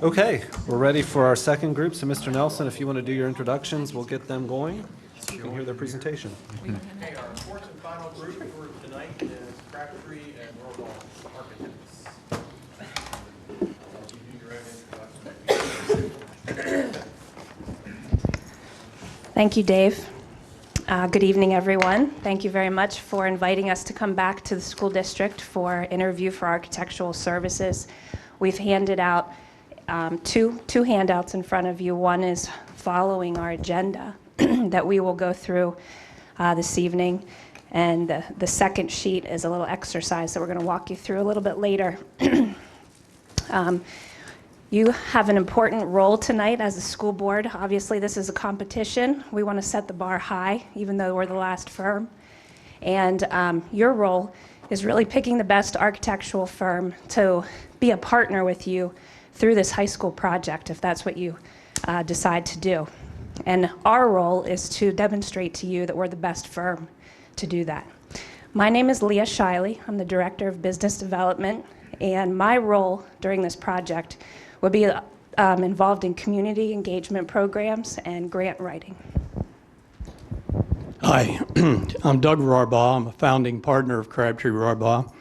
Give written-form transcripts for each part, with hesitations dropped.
Okay, we're ready for our second group. So Mr. Nelson, if you want to do your introductions, we'll get them going. You can hear their presentation. Okay, our fourth and final group for tonight is Crabtree and Rohrbaugh architects. Thank you, Dave. Good evening, everyone. Thank you very much for inviting us to come back to the school district for interview for architectural services. We've handed out two handouts in front of you. One is following our agenda that we will go through this evening. And the second sheet is a little exercise that we're going to walk you through a little bit later. You have an important role tonight as a school board. Obviously, this is a competition. We want to set the bar high, even though we're the last firm. And your role is really picking the best architectural firm to be a partner with you through this high school project, if that's what you decide to do. And our role is to demonstrate to you that we're the best firm to do that. My name is Lea Shiley. I'm the Director of Business Development, and my role during this project will be involved in community engagement programs and grant writing. Hi, I'm Doug Rohrbaugh. I'm a founding partner of Crabtree Rohrbaugh,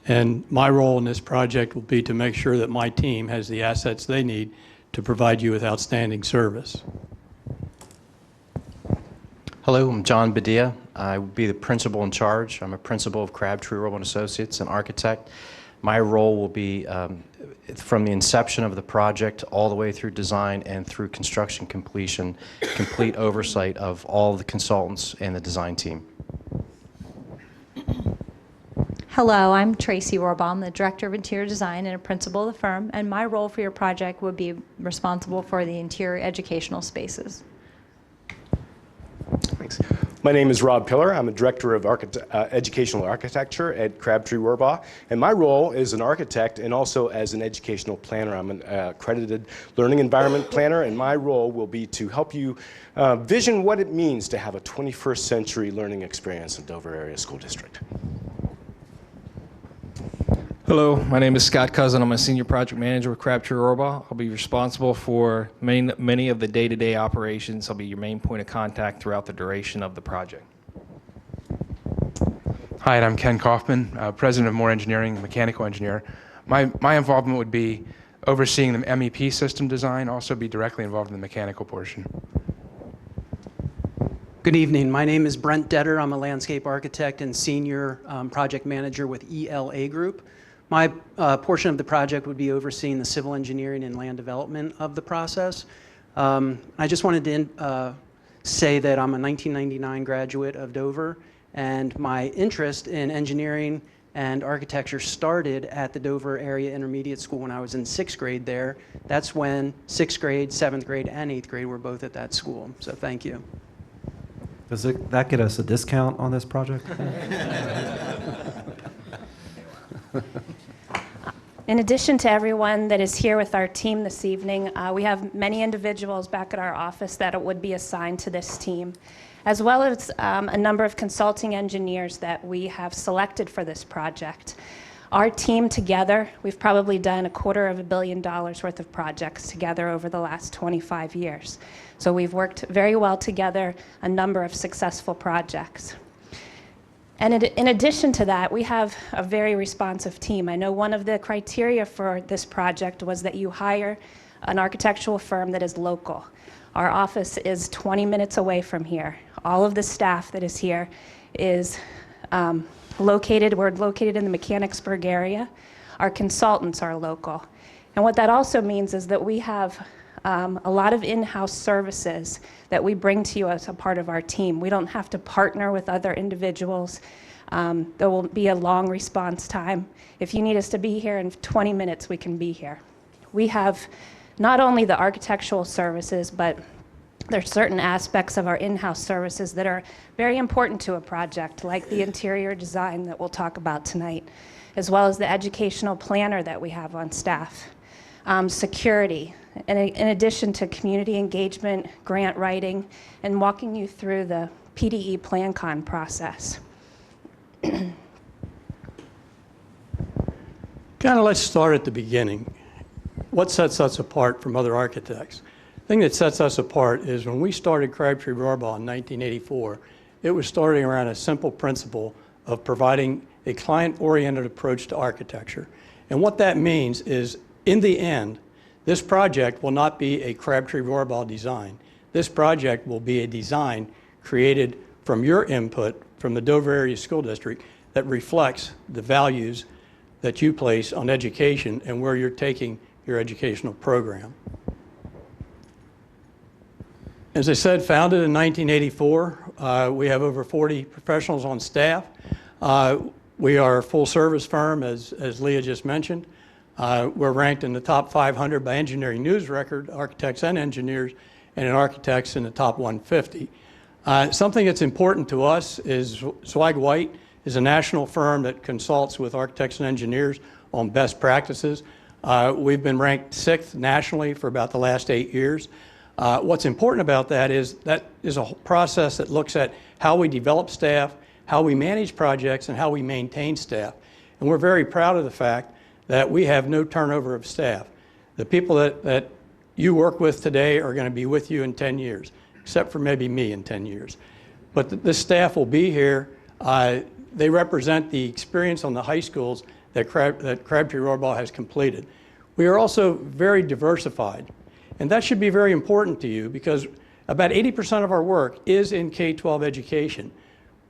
and my role in this project will be to make sure that my team has the assets they need to provide you with outstanding service. Hello, I'm John Badia. I will be the principal in charge. I'm a principal of Crabtree Rohrbaugh Associates, an architect. My role will be from the inception of the project all the way through design and through construction completion, complete oversight of all the consultants and the design team. Hello, I'm Tracy Rohrbaugh. I'm the Director of Interior Design and a principal of the firm, and my role for your project would be responsible for the interior educational spaces. Thanks. My name is Rob Pillar. I'm a Director of Educational Architecture at Crabtree Rohrbaugh, and my role is an architect and also as an educational planner. I'm an accredited learning environment planner, and my role will be to help you vision what it means to have a 21st century learning experience in Dover Area School District. Hello, my name is Scott Cousin. I'm a Senior Project Manager with Crabtree Rohrbaugh. I'll be responsible for many of the day-to-day operations. I'll be your main point of contact throughout the duration of the project. Hi, and I'm Ken Kaufman, President of Moore Engineering, mechanical engineer. My involvement would be overseeing the MEP system design, also be directly involved in the mechanical portion. Good evening. My name is Brent Debtor. I'm a landscape architect and senior project manager with ELA Group. My portion of the project would be overseeing the civil engineering and land development of the process. I just wanted to say that I'm a 1999 graduate of Dover, and my interest in engineering and architecture started at the Dover Area Intermediate School when I was in 6th grade there. That's when 6th grade, 7th grade, and 8th grade were both at that school. So thank you. Does that get us a discount on this project? In addition to everyone that is here with our team this evening, we have many individuals back at our office that would be assigned to this team, as well as a number of consulting engineers that we have selected for this project. Our team together, we've probably done $250 million worth of projects together over the last 25 years. So we've worked very well together, a number of successful projects. And in addition to that, we have a very responsive team. I know one of the criteria for this project was that you hire an architectural firm that is local. Our office is 20 minutes away from here. All of the staff that is here is we're located in the Mechanicsburg area. Our consultants are local. And what that also means is that we have a lot of in-house services that we bring to you as a part of our team. We don't have to partner with other individuals. There will be a long response time. If you need us to be here in 20 minutes, we can be here. We have not only the architectural services, but there's certain aspects of our in-house services that are very important to a project, like the interior design that we'll talk about tonight, as well as the educational planner that we have on staff. Security, and in addition to community engagement, grant writing, and walking you through the PDE PlanCon process. Kind of let's start at the beginning. What sets us apart from other architects? The thing that sets us apart is when we started Crabtree Rohrbaugh in 1984, it was starting around a simple principle of providing a client-oriented approach to architecture. And what that means is, in the end, this project will not be a Crabtree Rohrbaugh design. This project will be a design created from your input from the Dover Area School District that reflects the values that you place on education and where you're taking your educational program. As I said, founded in 1984, we have over 40 professionals on staff. We are a full-service firm, as Lea just mentioned. We're ranked in the top 500 by Engineering News Record, architects and engineers, and in architects in the top 150. Something that's important to us is Swag White is a national firm that consults with architects and engineers on best practices. We've been ranked 6th nationally for about the last 8 years. What's important about that is a process that looks at how we develop staff, how we manage projects, and how we maintain staff. And we're very proud of the fact that we have no turnover of staff. The people that you work with today are going to be with you in 10 years, except for maybe me in 10 years. But this staff will be here. They represent the experience on the high schools that Crabtree Rohrbaugh has completed. We are also very diversified, and that should be very important to you because about 80% of our work is in K-12 education,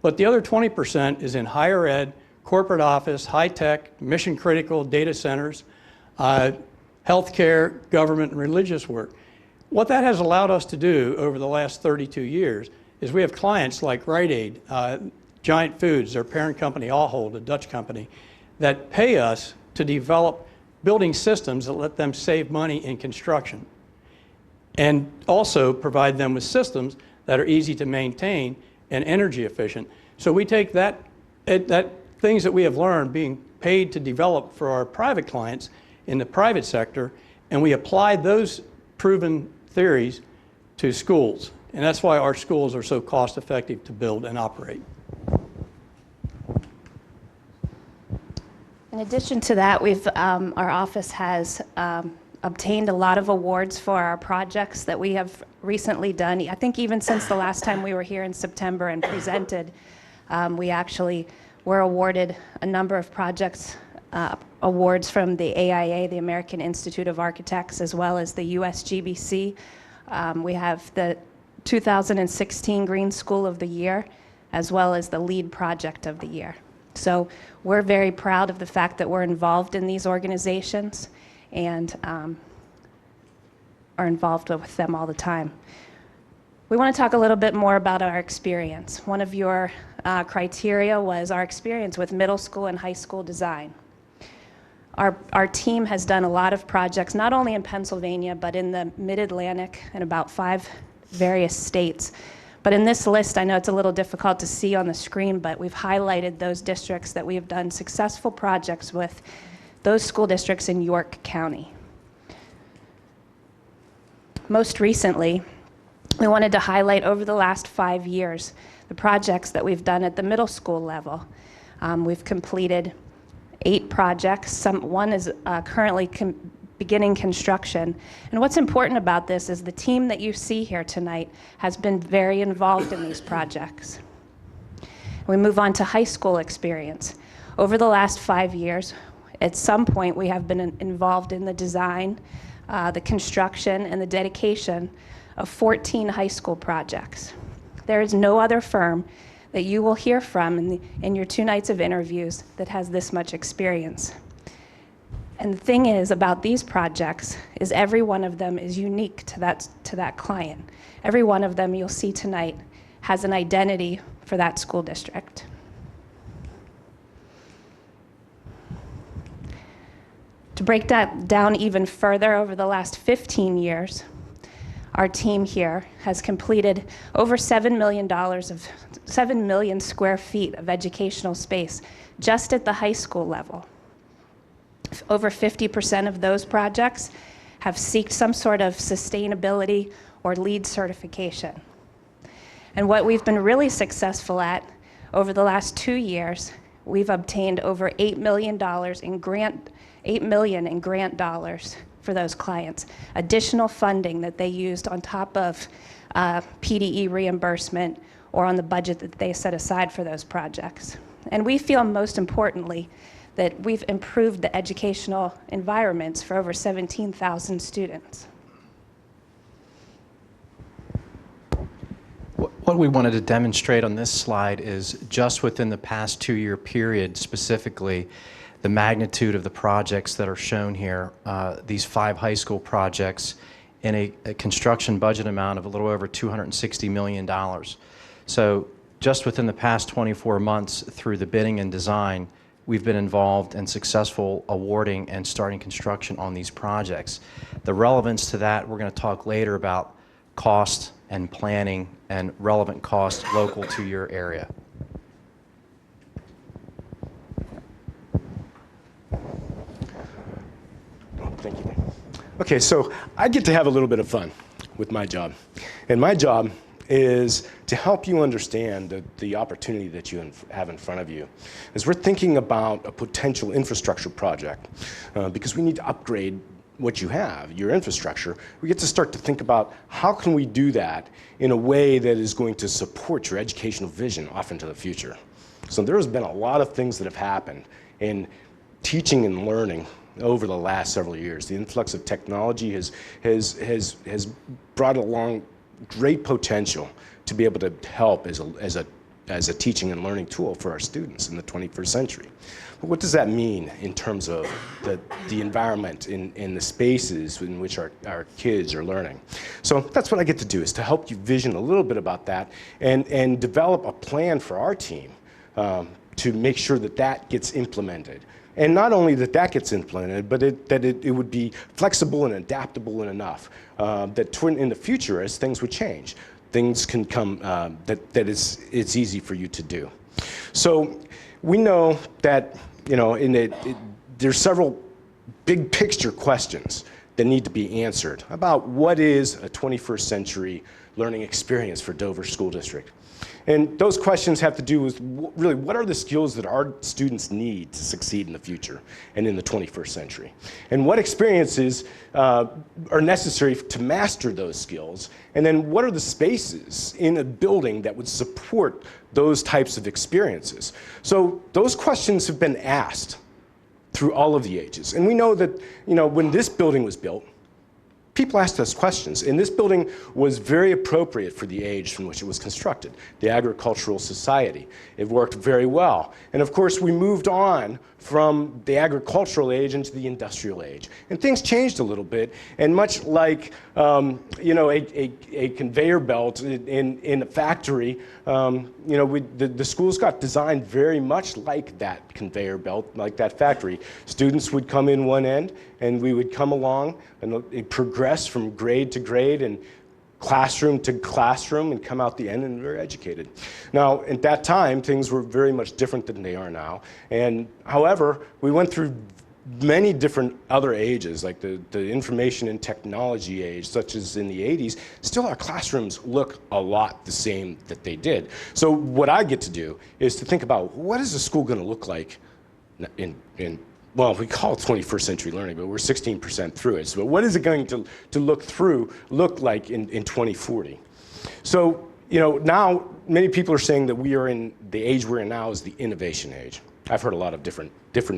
but the other 20% is in higher ed, corporate office, high-tech, mission-critical data centers, healthcare, government, and religious work. What that has allowed us to do over the last 32 years is we have clients like Rite Aid, Giant Foods, their parent company, Ahold, a Dutch company, that pay us to develop building systems that let them save money in construction and also provide them with systems that are easy to maintain and energy efficient. So we take that things that we have learned being paid to develop for our private clients in the private sector, and we apply those proven theories to schools. And that's why our schools are so cost effective to build and operate. In addition to that, our office has obtained a lot of awards for our projects that we have recently done. I think even since the last time we were here in September and presented, we actually were awarded a number of projects awards from the AIA, the American Institute of Architects, as well as the USGBC. We have the 2016 Green School of the Year, as well as the LEED Project of the Year. So we're very proud of the fact that we're involved in these organizations and are involved with them all the time. We want to talk a little bit more about our experience. One of your criteria was our experience with middle school and high school design. Our team has done a lot of projects, not only in Pennsylvania, but in the Mid-Atlantic and about 5 various states. But in this list, I know it's a little difficult to see on the screen, but we've highlighted those districts that we have done successful projects with, those school districts in York County. Most recently, we wanted to highlight over the last 5 years the projects that we've done at the middle school level. We've completed 8 projects. One is currently beginning construction. And what's important about this is the team that you see here tonight has been very involved in these projects. We move on to high school experience. Over the last 5 years, at some point we have been involved in the design, the construction, and the dedication of 14 high school projects. There is no other firm that you will hear from in your 2 nights of interviews that has this much experience. And the thing is about these projects is every one of them is unique to that client. Every one of them you'll see tonight has an identity for that school district. To break that down even further, over the last 15 years, our team here has completed over $7 million square feet of educational space just at the high school level. Over 50% of those projects have sought some sort of sustainability or LEED certification. And what we've been really successful at over the last 2 years, we've obtained over $8 million in $8 million in grant dollars for those clients, additional funding that they used on top of PDE reimbursement or on the budget that they set aside for those projects. And we feel, most importantly, that we've improved the educational environments for over 17,000 students. What we wanted to demonstrate on this slide is just within the past 2-year period, specifically, the magnitude of the projects that are shown here, these 5 high school projects in a construction budget amount of a little over $260 million. So just within the past 24 months through the bidding and design, we've been involved in successful awarding and starting construction on these projects. The relevance to that, we're going to talk later about cost and planning and relevant costs local to your area. Thank you. Okay, so I get to have a little bit of fun with my job. And my job is to help you understand the opportunity that you have in front of you. As we're thinking about a potential infrastructure project, because we need to upgrade what you have, your infrastructure, we get to start to think about how can we do that in a way that is going to support your educational vision off into the future. So there has been a lot of things that have happened in teaching and learning over the last several years. The influx of technology has brought along great potential to be able to help as a teaching and learning tool for our students in the 21st century. But what does that mean in terms of the environment in the spaces in which our kids are learning? So that's what I get to do, is to help you vision a little bit about that and develop a plan for our team to make sure that that gets implemented. And not only that gets implemented, but that it would be flexible and adaptable and enough that in the future, as things would change, things can come that it's easy for you to do. So we know that there's several big picture questions that need to be answered about what is a 21st century learning experience for Dover School District. And those questions have to do with really what are the skills that our students need to succeed in the future and in the 21st century? And what experiences are necessary to master those skills? And then what are the spaces in a building that would support those types of experiences? So those questions have been asked through all of the ages. And we know that when this building was built, people asked us questions, and this building was very appropriate for the age from which it was constructed, the agricultural society. It worked very well. And of course, we moved on from the agricultural age into the industrial age. And things changed a little bit, and much like a conveyor belt in a factory, the schools got designed very much like that conveyor belt, like that factory. Students would come in one end, and we would come along and it progressed from grade to grade and classroom to classroom and come out the end and very educated. Now, at that time, things were very much different than they are now. And however, we went through many different other ages, like the information and technology age, such as in the 80s. Still, our classrooms look a lot the same that they did. So what I get to do is to think about, what is a school going to look like well, we call it 21st century learning, but we're 16% through it. So what is it going to look like in 2040? So, now many people are saying that we are in the age we're in now is the innovation age. I've heard a lot of different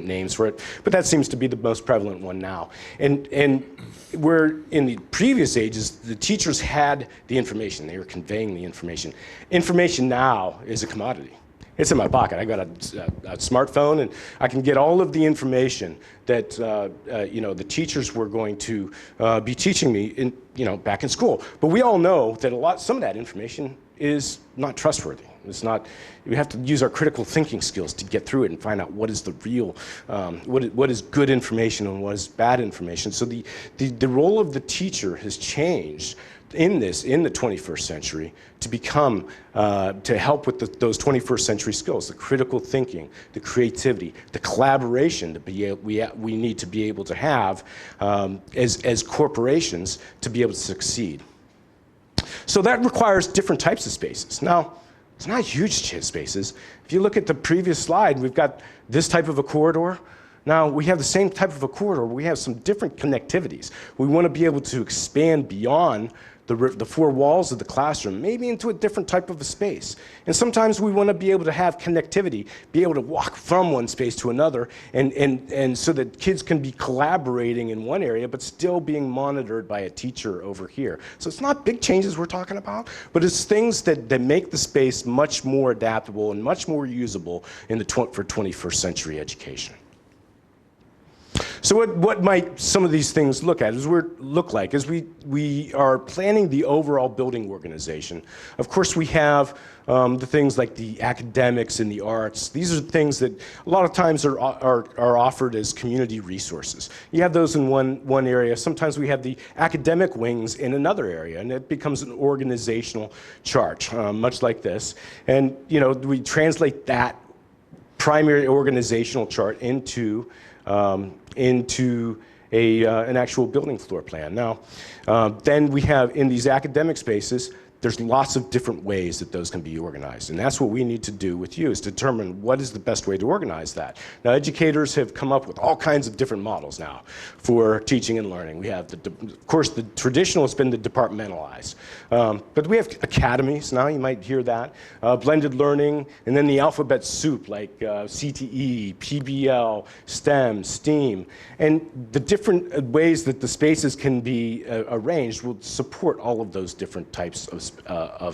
names for it, but that seems to be the most prevalent one now. And where in the previous ages, the teachers had the information. They were conveying the information. Information now is a commodity. It's in my pocket. I got a smartphone, and I can get all of the information that the teachers were going to be teaching me back in school. But we all know that some of that information is not trustworthy. It's not. We have to use our critical thinking skills to get through it and find out what is the real, what is good information and what is bad information. So the role of the teacher has changed in the 21st century to become, to help with those 21st century skills, the critical thinking, the creativity, the collaboration that we need to be able to have as corporations to be able to succeed. So that requires different types of spaces. Now, it's not huge spaces. If you look at the previous slide, we've got this type of a corridor. Now, we have the same type of a corridor. We have some different connectivities. We want to be able to expand beyond the four walls of the classroom, maybe into a different type of a space. And sometimes we want to be able to have connectivity, be able to walk from one space to another, and so that kids can be collaborating in one area, but still being monitored by a teacher over here. So it's not big changes we're talking about, but it's things that make the space much more adaptable and much more usable for 21st century education. So what might some of these things look like as we are planning the overall building organization? Of course, we have the things like the academics and the arts. These are things that a lot of times are offered as community resources. You have those in one area. Sometimes we have the academic wings in another area, and it becomes an organizational chart, much like this. And we translate that primary organizational chart into an actual building floor plan. Now, then we have in these academic spaces, there's lots of different ways that those can be organized. And that's what we need to do with you, is determine what is the best way to organize that. Now, educators have come up with all kinds of different models now for teaching and learning. We have, of course, the traditional has been the departmentalized. But we have academies now, you might hear that, blended learning, and then the alphabet soup like CTE, PBL, STEM, STEAM. And the different ways that the spaces can be arranged will support all of those different types of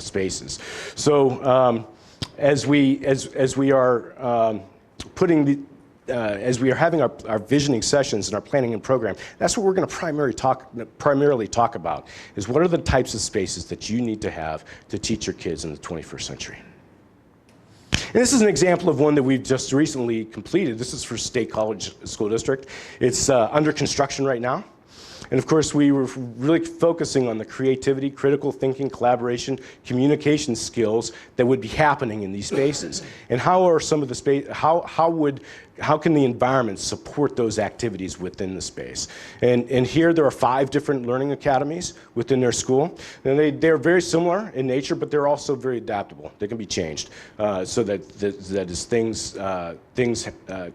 spaces. So as we are as we are having our visioning sessions and our planning and program, that's what we're going to primarily talk about, is what are the types of spaces that you need to have to teach your kids in the 21st century. And this is an example of one that we've just recently completed. This is for State College School District. It's under construction right now. And of course, we were really focusing on the creativity, critical thinking, collaboration, communication skills that would be happening in these spaces. And how are some of the space, how can the environment support those activities within the space? And here there are 5 different learning academies within their school. And they're very similar in nature, but they're also very adaptable. They can be changed so that as things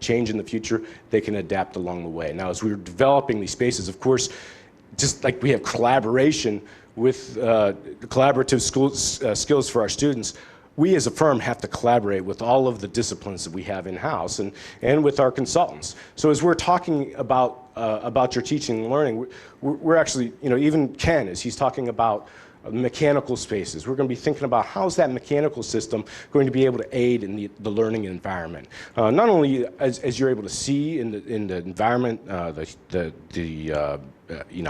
change in the future, they can adapt along the way. Now, as we were developing these spaces, of course, just like we have collaboration with collaborative skills for our students, we as a firm have to collaborate with all of the disciplines that we have in-house and with our consultants. So as we're talking about your teaching and learning, we're actually, even Ken, as he's talking about mechanical spaces, we're going to be thinking about how is that mechanical system going to be able to aid in the learning environment. Not only as you're able to see in the environment,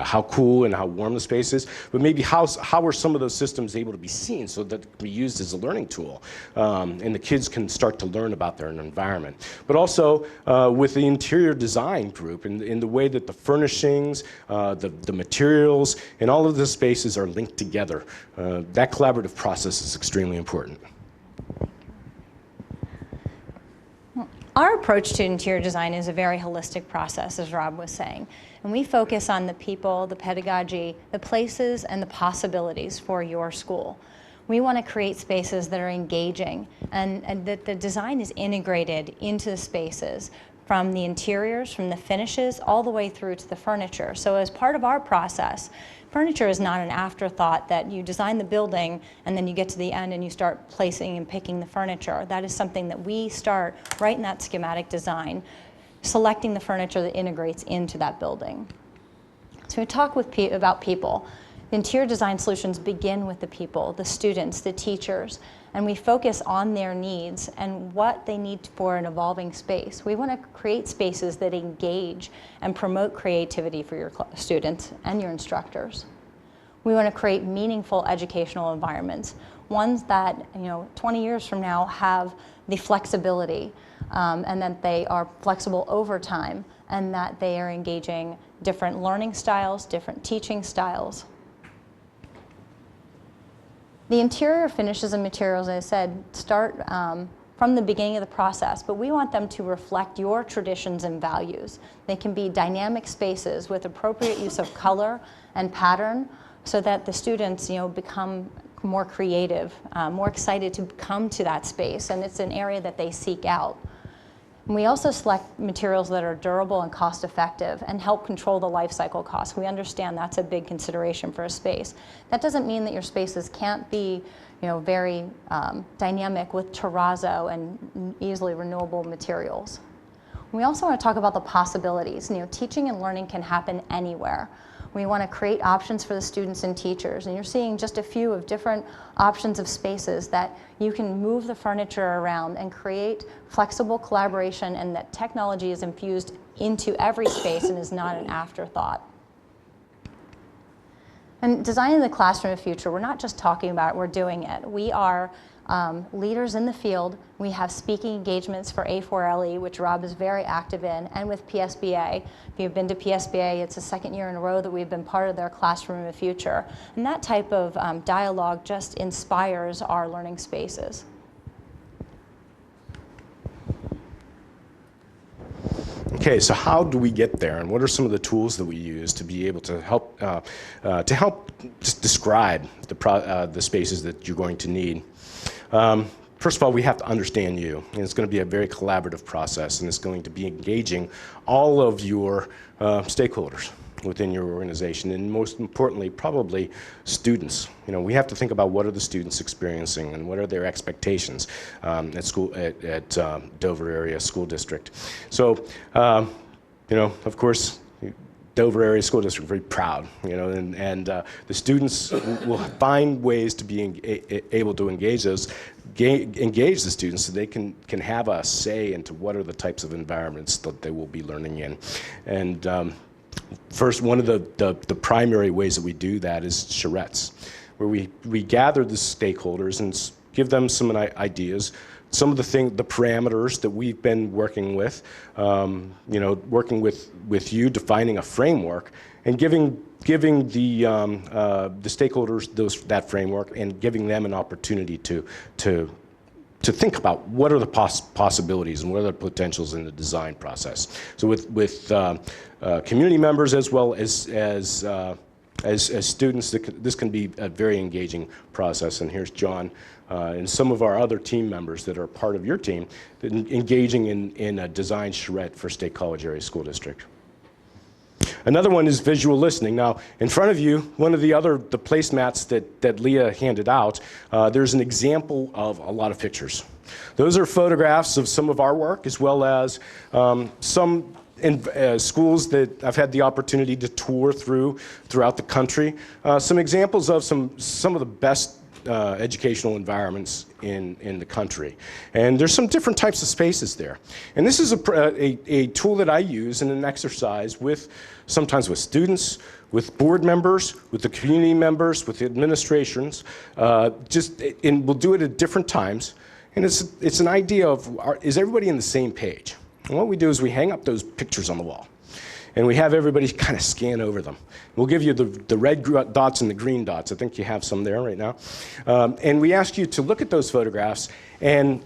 how cool and how warm the space is, but maybe how are some of those systems able to be seen so that it can be used as a learning tool, and the kids can start to learn about their environment. But also with the interior design group, in the way that the furnishings, the materials, and all of the spaces are linked together. That collaborative process is extremely important. Our approach to interior design is a very holistic process, as Rob was saying. And we focus on the people, the pedagogy, the places, and the possibilities for your school. We want to create spaces that are engaging and that the design is integrated into the spaces, from the interiors, from the finishes, all the way through to the furniture. So as part of our process, furniture is not an afterthought that you design the building and then you get to the end and you start placing and picking the furniture. That is something that we start right in that schematic design, selecting the furniture that integrates into that building. So we talk about people. The interior design solutions begin with the people, the students, the teachers, and we focus on their needs and what they need for an evolving space. We want to create spaces that engage and promote creativity for your students and your instructors. We want to create meaningful educational environments, ones that 20 years from now have the flexibility and that they are flexible over time and that they are engaging different learning styles, different teaching styles. The interior finishes and materials, as I said, start from the beginning of the process, but we want them to reflect your traditions and values. They can be dynamic spaces with appropriate use of color and pattern so that the students become more creative, more excited to come to that space, and it's an area that they seek out. And we also select materials that are durable and cost effective and help control the life cycle costs. We understand that's a big consideration for a space. That doesn't mean that your spaces can't be very dynamic with terrazzo and easily renewable materials. We also want to talk about the possibilities. Teaching and learning can happen anywhere. We want to create options for the students and teachers. And you're seeing just a few of different options of spaces that you can move the furniture around and create flexible collaboration, and that technology is infused into every space and is not an afterthought. And designing the classroom of the future, we're not just talking about it, we're doing it. We are leaders in the field. We have speaking engagements for A4LE, which Rob is very active in, and with PSBA. If you've been to PSBA, it's the second year in a row that we've been part of their classroom of the future. And that type of dialogue just inspires our learning spaces. Okay, so how do we get there, and what are some of the tools that we use to be able to help describe the spaces that you're going to need? First of all, we have to understand you, and it's going to be a very collaborative process, and it's going to be engaging all of your stakeholders within your organization, and most importantly, probably students. We have to think about what are the students experiencing and what are their expectations at Dover Area School District. So, of course, Dover Area School District very proud, and the students will find ways to be able to engage the students so they can have a say into what are the types of environments that they will be learning in. And first, one of the primary ways that we do that is charrettes, where we gather the stakeholders and give them some ideas, some of the parameters that we've been working with, working with you, defining a framework, and giving the stakeholders that framework, and giving them an opportunity to think about what are the possibilities and what are the potentials in the design process. So with community members as well as students, this can be a very engaging process. And here's John and some of our other team members that are part of your team engaging in a design charrette for State College Area School District. Another one is visual listening. Now, in front of you, one of the placemats that Lea handed out, there's an example of a lot of pictures. Those are photographs of some of our work, as well as some schools that I've had the opportunity to tour throughout the country. Some examples of some of the best educational environments in the country. And there's some different types of spaces there. And this is a tool that I use in an exercise sometimes with students, with board members, with the community members, with the administrations, and we'll do it at different times. And it's an idea of, is everybody on the same page? And what we do is we hang up those pictures on the wall, and we have everybody kind of scan over them. We'll give you the red dots and the green dots. I think you have some there right now. And we ask you to look at those photographs and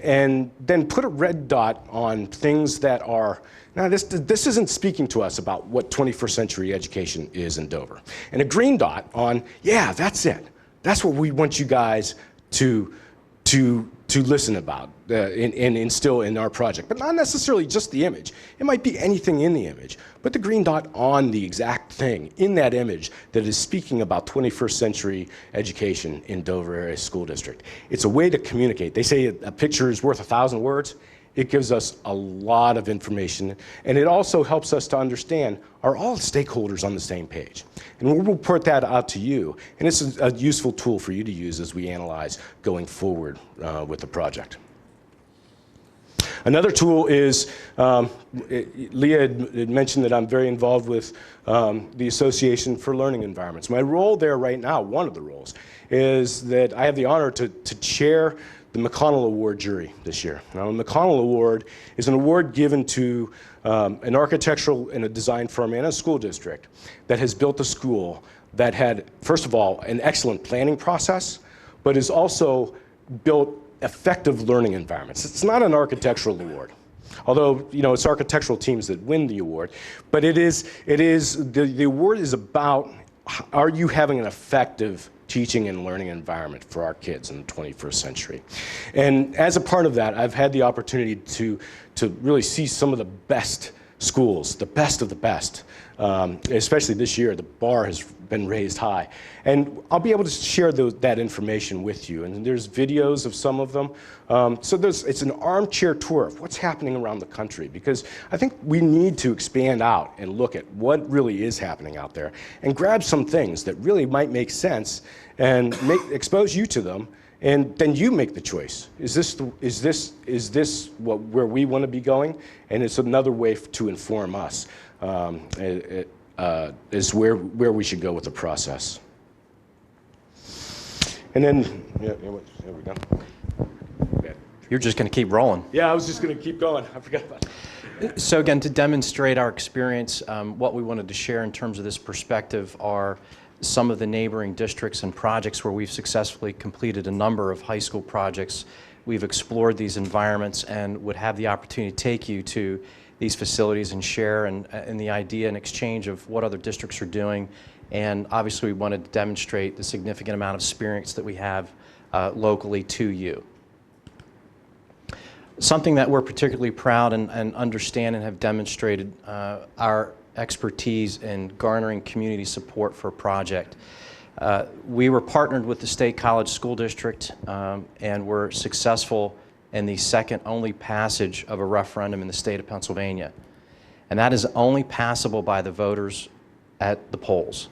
then put a red dot on things that are, now this isn't speaking to us about what 21st century education is in Dover. And a green dot on, yeah, that's it. That's what we want you guys to listen about and instill in our project. But not necessarily just the image. It might be anything in the image. Put the green dot on the exact thing in that image that is speaking about 21st century education in Dover Area School District. It's a way to communicate. They say a picture is worth 1,000 words. It gives us a lot of information, and it also helps us to understand, are all stakeholders on the same page? And we'll report that out to you, and it's a useful tool for you to use as we analyze going forward with the project. Another tool is, Lea had mentioned that I'm very involved with the Association for Learning Environments. My role there right now, one of the roles, is that I have the honor to chair the McConnell Award jury this year. Now, the McConnell Award is an award given to an architectural and a design firm and a school district that has built a school that had, first of all, an excellent planning process, but has also built effective learning environments. It's not an architectural award, although it's architectural teams that win the award, but the award is about are you having an effective teaching and learning environment for our kids in the 21st century? And as a part of that, I've had the opportunity to really see some of the best schools, the best of the best. Especially this year, the bar has been raised high. And I'll be able to share that information with you. And there's videos of some of them. So it's an armchair tour of what's happening around the country, because I think we need to expand out and look at what really is happening out there and grab some things that really might make sense and expose you to them. And then you make the choice. Is this where we want to be going? And it's another way to inform us. Is where we should go with the process. And then, there we go. You're just going to keep rolling. Yeah, I was just going to keep going. I forgot about that. So again, to demonstrate our experience, what we wanted to share in terms of this perspective are some of the neighboring districts and projects where we've successfully completed a number of high school projects. We've explored these environments and would have the opportunity to take you to these facilities and share in the idea and exchange of what other districts are doing. And obviously we wanted to demonstrate the significant amount of experience that we have locally to you. Something that we're particularly proud and understand and have demonstrated our expertise in garnering community support for a project. We were partnered with the State College School District and were successful in the second only passage of a referendum in the state of Pennsylvania. And that is only passable by the voters at the polls.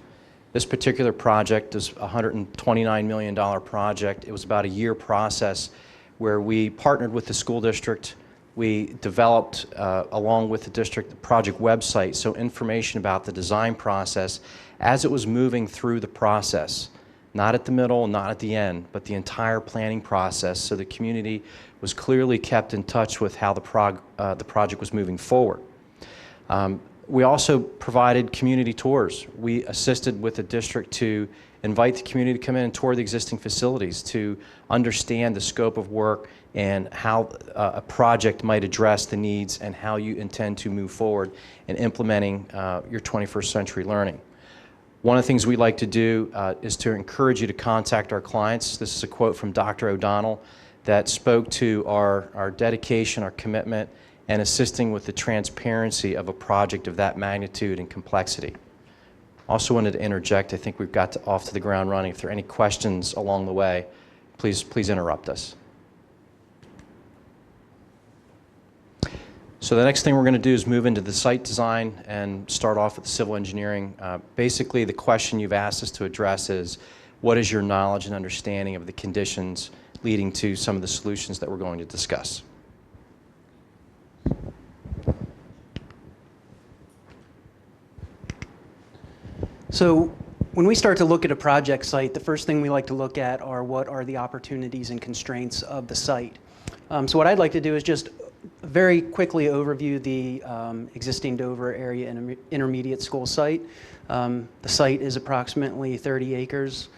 This particular project is a $129 million project. It was about a year process where we partnered with the school district. We developed, along with the district, the project website, so information about the design process as it was moving through the process. Not at the middle, not at the end, but the entire planning process, so the community was clearly kept in touch with how the project was moving forward. We also provided community tours. We assisted with the district to invite the community to come in and tour the existing facilities to understand the scope of work and how a project might address the needs and how you intend to move forward in implementing your 21st century learning. One of the things we like to do is to encourage you to contact our clients. This is a quote from Dr. O'Donnell that spoke to our dedication, our commitment, and assisting with the transparency of a project of that magnitude and complexity. Also wanted to interject, I think we've got off to the ground running. If there are any questions along the way, please interrupt us. So the next thing we're going to do is move into the site design and start off with the civil engineering. Basically, the question you've asked us to address is, what is your knowledge and understanding of the conditions leading to some of the solutions that we're going to discuss? So when we start to look at a project site, the first thing we like to look at are what are the opportunities and constraints of the site. So what I'd like to do is just very quickly overview the existing Dover area intermediate school site. The site is approximately 30 acres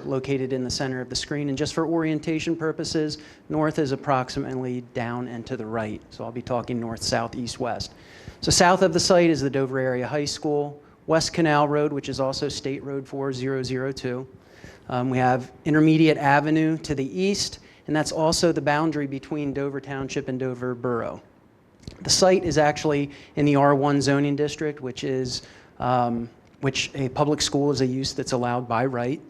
located in the center of the screen. And just for orientation purposes, north is approximately down and to the right. So I'll be talking north, south, east, west. So south of the site is the Dover Area High School, West Canal Road, which is also State Road 4002. We have Intermediate Avenue to the east, and that's also the boundary between Dover Township and Dover Borough. The site is actually in the R1 zoning district, which a public school is a use that's allowed by right.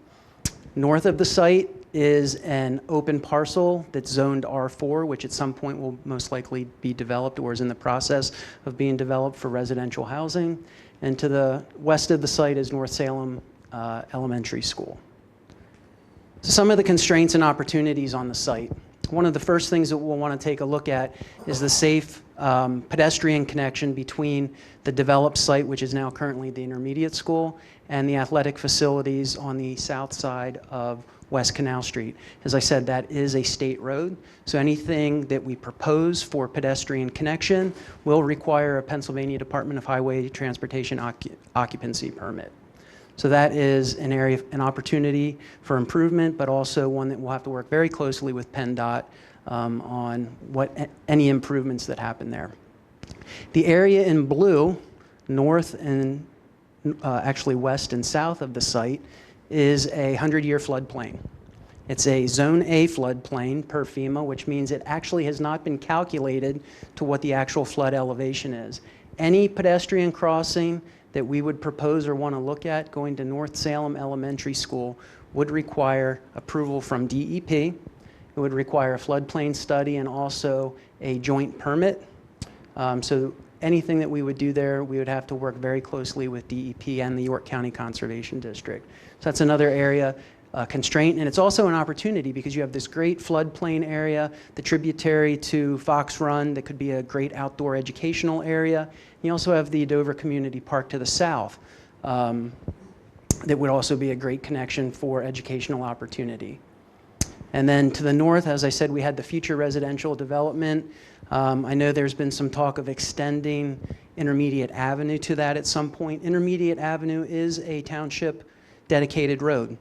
North of the site is an open parcel that's zoned R4, which at some point will most likely be developed or is in the process of being developed for residential housing. And to the west of the site is North Salem Elementary School. So some of the constraints and opportunities on the site. One of the first things that we'll want to take a look at is the safe pedestrian connection between the developed site, which is now currently the intermediate school, and the athletic facilities on the south side of West Canal Street. As I said, that is a state road, so anything that we propose for pedestrian connection will require a Pennsylvania Department of Highway Transportation occupancy permit. So that is an area, an opportunity for improvement, but also one that we'll have to work very closely with PennDOT on any improvements that happen there. The area in blue, north and actually west and south of the site, is a 100-year floodplain. It's a Zone A floodplain per FEMA, which means it actually has not been calculated to what the actual flood elevation is. Any pedestrian crossing that we would propose or want to look at going to North Salem Elementary School would require approval from DEP. It would require a floodplain study and also a joint permit. So anything that we would do there, we would have to work very closely with DEP and the York County Conservation District. So that's another area constraint, and it's also an opportunity because you have this great floodplain area, the tributary to Fox Run that could be a great outdoor educational area. You also have the Dover Community Park to the south that would also be a great connection for educational opportunity. And then to the north, as I said, we had the future residential development. I know there's been some talk of extending Intermediate Avenue to that at some point. Intermediate Avenue is a township dedicated road.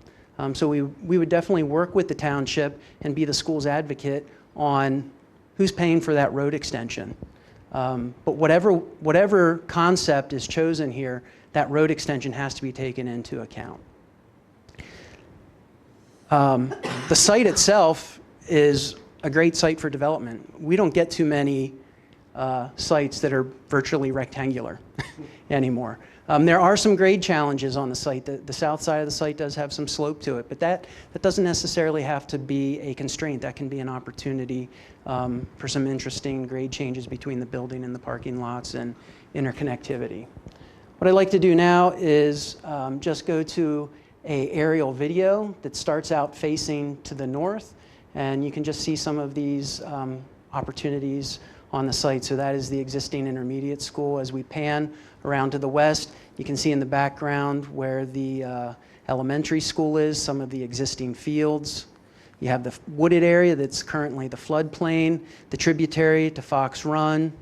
So we would definitely work with the township and be the school's advocate on who's paying for that road extension. But whatever concept is chosen here, that road extension has to be taken into account. The site itself is a great site for development. We don't get too many sites that are virtually rectangular anymore. There are some grade challenges on the site. The south side of the site does have some slope to it, but that doesn't necessarily have to be a constraint. That can be an opportunity for some interesting grade changes between the building and the parking lots and interconnectivity. What I'd like to do now is just go to an aerial video that starts out facing to the north, and you can just see some of these opportunities on the site. So that is the existing intermediate school. As we pan around to the west, you can see in the background where the elementary school is, some of the existing fields. You have the wooded area that's currently the floodplain, the tributary to Fox Run.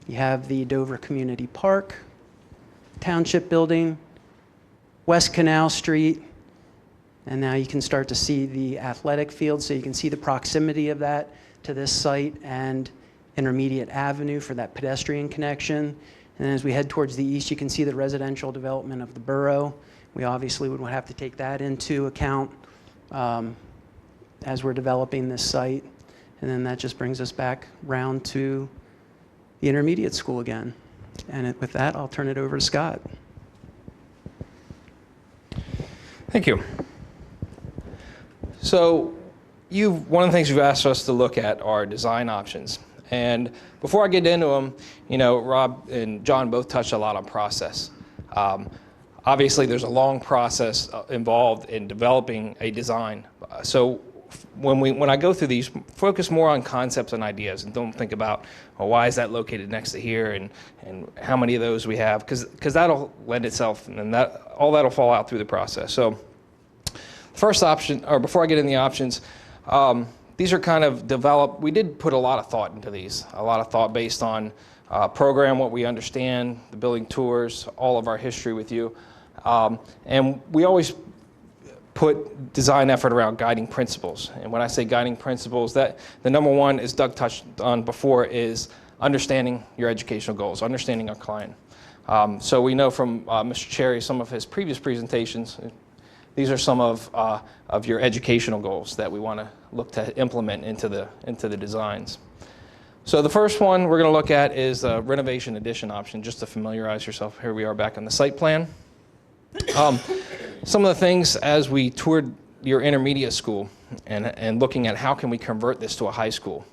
You have the Dover Community Park, Township Building, West Canal Street, and now you can start to see the athletic field, so you can see the proximity of that to this site and Intermediate Avenue for that pedestrian connection. And as we head towards the east, you can see the residential development of the borough. We obviously would have to take that into account as we're developing this site. And then that just brings us back round to the intermediate school again. And with that, I'll turn it over to Scott. Thank you. So one of the things you've asked us to look at are design options. And before I get into them, you know, Rob and John both touched a lot on process. Obviously, there's a long process involved in developing a design. So when I go through these, focus more on concepts and ideas, and don't think about, well, why is that located next to here, and how many of those we have, because that'll lend itself, and all that'll fall out through the process. So first option, or before I get in the options, these are kind of developed. We did put a lot of thought into these, a lot of thought based on program, what we understand, the building tours, all of our history with you. And we always put design effort around guiding principles. And when I say guiding principles, that the number one, as Doug touched on before, is understanding your educational goals, understanding our client. So we know from Mr. Cherry, some of his previous presentations, these are some of your educational goals that we want to look to implement into the designs. So the first one we're going to look at is the renovation addition option, just to familiarize yourself. Here we are back on the site plan. Some of the things as we toured your intermediate school and looking at how can we convert this to a high school.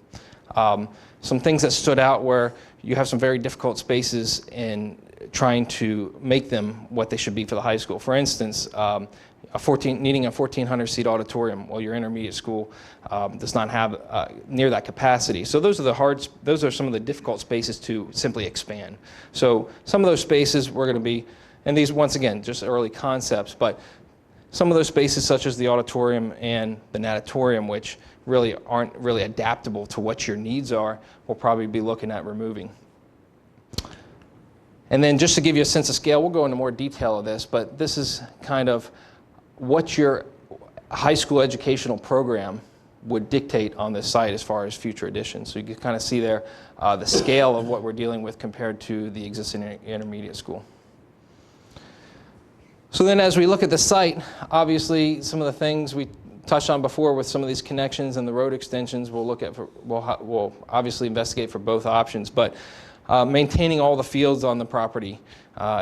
Some things that stood out where you have some very difficult spaces in trying to make them what they should be for the high school. For instance, needing a 1,400 seat auditorium, while your intermediate school does not have near that capacity. So those are some of the difficult spaces to simply expand. So some of those spaces we're going to be, and these once again just early concepts, but some of those spaces such as the auditorium and the natatorium, which really aren't really adaptable to what your needs are, we'll probably be looking at removing. And then just to give you a sense of scale, we'll go into more detail of this, but this is kind of what your high school educational program would dictate on this site as far as future additions. So you can kind of see there the scale of what we're dealing with compared to the existing intermediate school. So then as we look at the site, obviously some of the things we touched on before with some of these connections and the road extensions, we'll look at we'll obviously investigate for both options, but maintaining all the fields on the property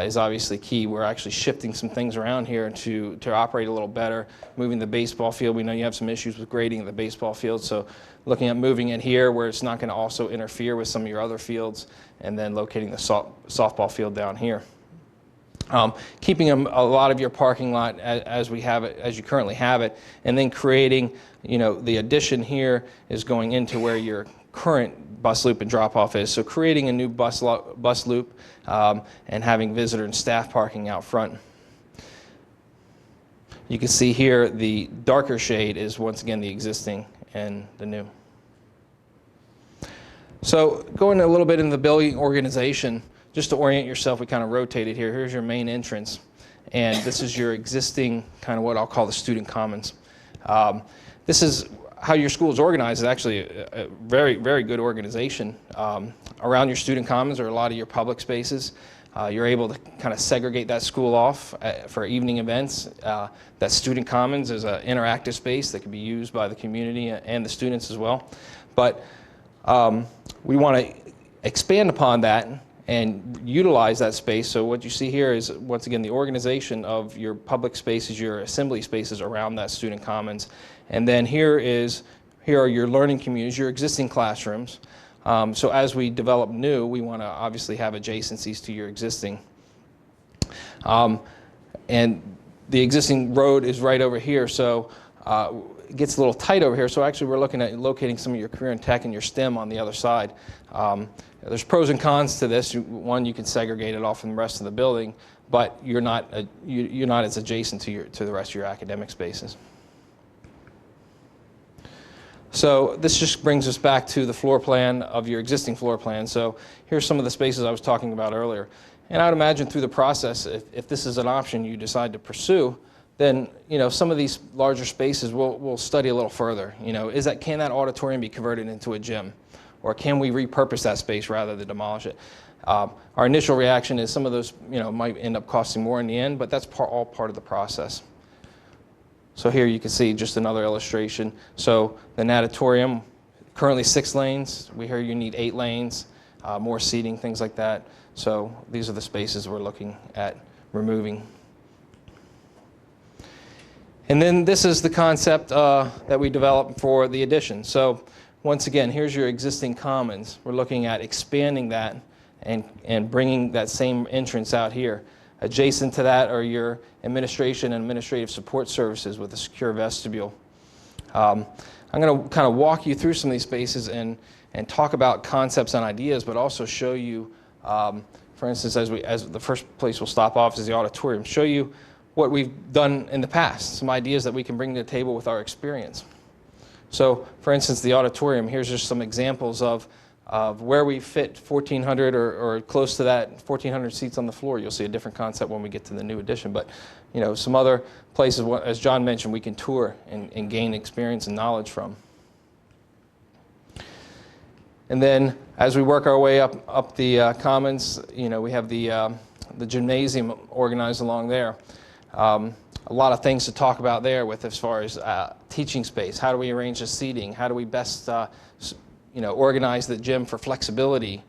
is obviously key. We're actually shifting some things around here to operate a little better, moving the baseball field. We know you have some issues with grading the baseball field, so looking at moving it here where it's not going to also interfere with some of your other fields, and then locating the softball field down here. Keeping a lot of your parking lot as we have it, as you currently have it, and then creating, the addition here is going into where your current bus loop and drop-off is. So creating a new bus loop and having visitor and staff parking out front. You can see here the darker shade is once again the existing and the new. So going a little bit into the building organization, just to orient yourself, we kind of rotated here. Here's your main entrance, and this is your existing kind of what I'll call the student commons. This is how your school is organized. Is actually a very, very good organization. Around your student commons are a lot of your public spaces. You're able to kind of segregate that school off for evening events. That student commons is an interactive space that can be used by the community and the students as well. But we want to expand upon that and utilize that space. So what you see here is, once again, the organization of your public spaces, your assembly spaces around that student commons. And then here are your learning communities, your existing classrooms. So as we develop new, we want to obviously have adjacencies to your existing. And the existing road is right over here, so it gets a little tight over here. So actually we're looking at locating some of your career and tech and your STEM on the other side. There's pros and cons to this. One, you can segregate it off from the rest of the building, but you're not as adjacent to the rest of your academic spaces. So this just brings us back to the floor plan of your existing floor plan. So here's some of the spaces I was talking about earlier. And I would imagine through the process, if this is an option you decide to pursue, then some of these larger spaces we'll study a little further. Can that auditorium be converted into a gym? Or can we repurpose that space rather than demolish it? Our initial reaction is some of those might end up costing more in the end, but that's all part of the process. So here you can see just another illustration. So the natatorium, currently 6 lanes. We hear you need 8 lanes, more seating, things like that. So these are the spaces we're looking at removing. And then this is the concept that we developed for the addition. So once again, here's your existing commons. We're looking at expanding that and bringing that same entrance out here. Adjacent to that are your administration and administrative support services with a secure vestibule. I'm going to kind of walk you through some of these spaces and talk about concepts and ideas, but also show you, for instance, as the first place we'll stop off is the auditorium, show you what we've done in the past, some ideas that we can bring to the table with our experience. So, for instance, the auditorium, here's just some examples of where we fit 1,400 or close to that, 1,400 seats on the floor. You'll see a different concept when we get to the new addition. But, some other places, as John mentioned, we can tour and gain experience and knowledge from. And then, as we work our way up the commons, we have the gymnasium organized along there. A lot of things to talk about there with as far as teaching space. How do we arrange the seating? How do we best organize the gym for flexibility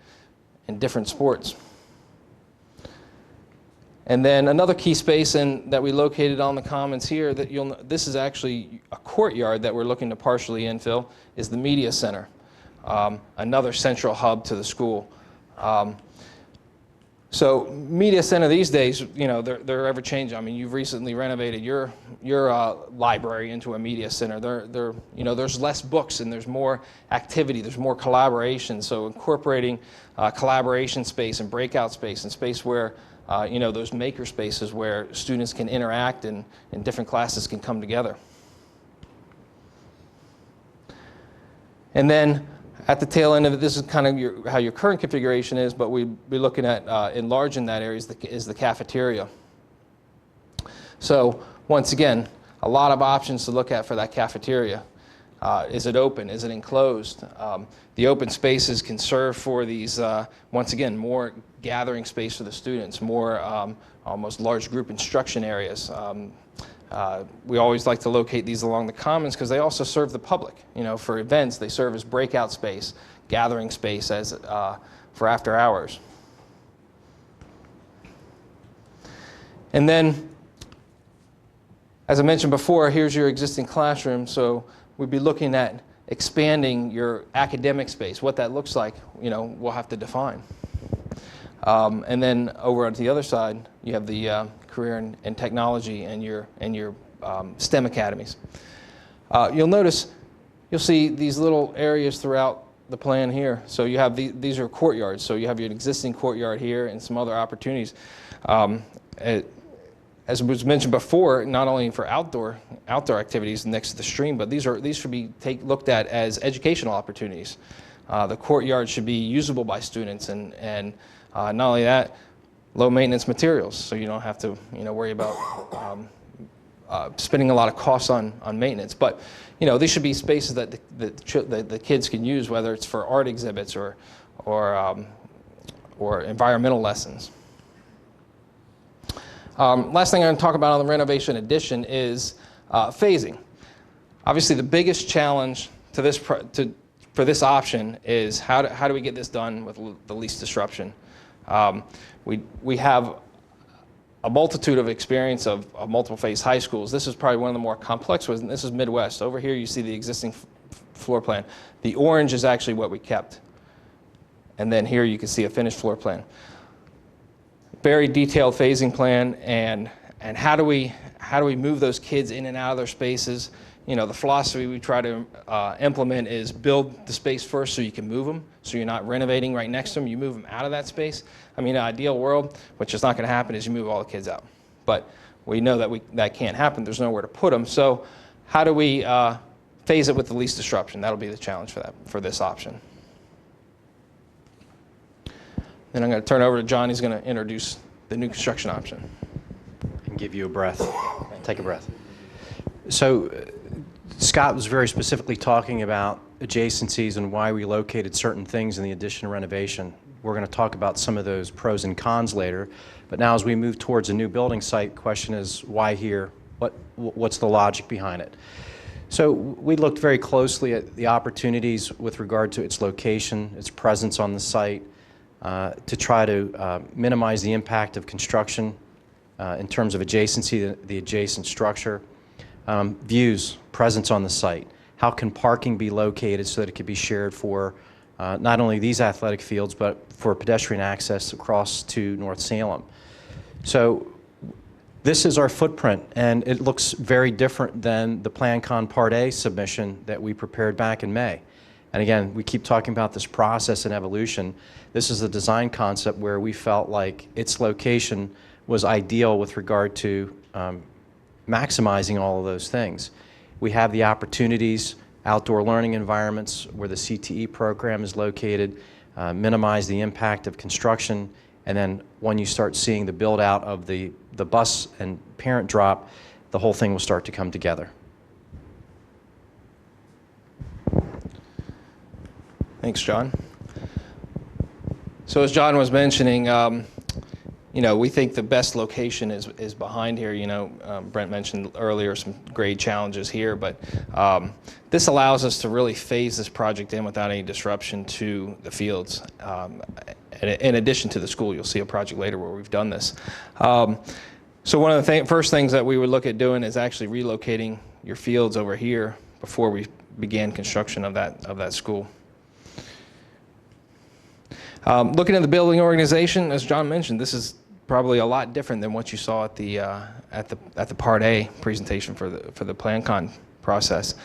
in different sports? And then another key space that we located on the commons here, this is actually a courtyard that we're looking to partially infill, is the media center, another central hub to the school. So media center these days, they're ever changing. I mean, you've recently renovated your library into a media center. There's less books and there's more activity, there's more collaboration. So incorporating collaboration space and breakout space and space where those maker spaces where students can interact and different classes can come together. And then at the tail end of it, this is kind of how your current configuration is, but we'll be looking at enlarging that area is the cafeteria. So once again, a lot of options to look at for that cafeteria. Is it open? Is it enclosed? The open spaces can serve for these, once again, more gathering space for the students, more almost large group instruction areas. We always like to locate these along the commons because they also serve the public. You know, for events, they serve as breakout space, gathering space as for after hours. And then, as I mentioned before, here's your existing classroom. So we'd be looking at expanding your academic space. What that looks like, you know, we'll have to define. And then over on the other side, you have the career and technology and your STEM academies. You'll see these little areas throughout the plan here. So you have these are courtyards. So you have your existing courtyard here and some other opportunities. As was mentioned before, not only for outdoor activities next to the stream, but these should be looked at as educational opportunities. The courtyard should be usable by students, and not only that, low maintenance materials, so you don't have to worry about spending a lot of costs on maintenance. But these should be spaces that the kids can use, whether it's for art exhibits or environmental lessons. Last thing I'm going to talk about on the renovation addition is phasing. Obviously, the biggest challenge to this for this option is how do we get this done with the least disruption. We have a multitude of experience of multiple phase high schools. This is probably one of the more complex ones, and this is Midwest. Over here you see the existing floor plan. The orange is actually what we kept. And then here you can see a finished floor plan. Very detailed phasing plan, and how do we move those kids in and out of their spaces. The philosophy we try to implement is build the space first so you can move them, so you're not renovating right next to them. You move them out of that space. I mean, in an ideal world, which is not going to happen, is you move all the kids out. But we know that can't happen. There's nowhere to put them. So how do we phase it with the least disruption? That'll be the challenge for this option. Then I'm going to turn it over to John. He's going to introduce the new construction option. And give you a breath. Take a breath. So Scott was very specifically talking about adjacencies and why we located certain things in the addition and renovation. We're going to talk about some of those pros and cons later. But now as we move towards a new building site, the question is why here? What's the logic behind it? So we looked very closely at the opportunities with regard to its location, its presence on the site, to try to minimize the impact of construction in terms of adjacency, the adjacent structure. Views, presence on the site. How can parking be located so that it can be shared for not only these athletic fields, but for pedestrian access across to North Salem? So this is our footprint, and it looks very different than the PlanCon Part A submission that we prepared back in May. And again, we keep talking about this process and evolution. This is a design concept where we felt like its location was ideal with regard to maximizing all of those things. We have the opportunities, outdoor learning environments where the CTE program is located, minimize the impact of construction, and then when you start seeing the build out of the bus and parent drop, the whole thing will start to come together. Thanks, John. So as John was mentioning, we think the best location is behind here. Brent mentioned earlier some grade challenges here, but this allows us to really phase this project in without any disruption to the fields. In addition to the school, you'll see a project later where we've done this. So one of the first things that we would look at doing is actually relocating your fields over here before we began construction of that school. Looking at the building organization, as John mentioned, this is probably a lot different than what you saw at the Part A presentation for the PlanCon process.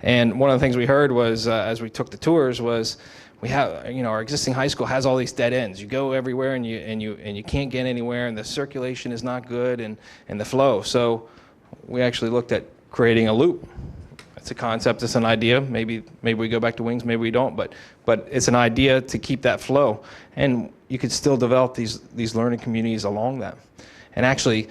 And one of the things we heard was, as we took the tours, was we have, our existing high school has all these dead ends. You go everywhere and you can't get anywhere, and the circulation is not good, and the flow. So we actually looked at creating a loop. It's a concept, it's an idea. Maybe we go back to wings, maybe we don't, but it's an idea to keep that flow. And you could still develop these learning communities along that. And actually,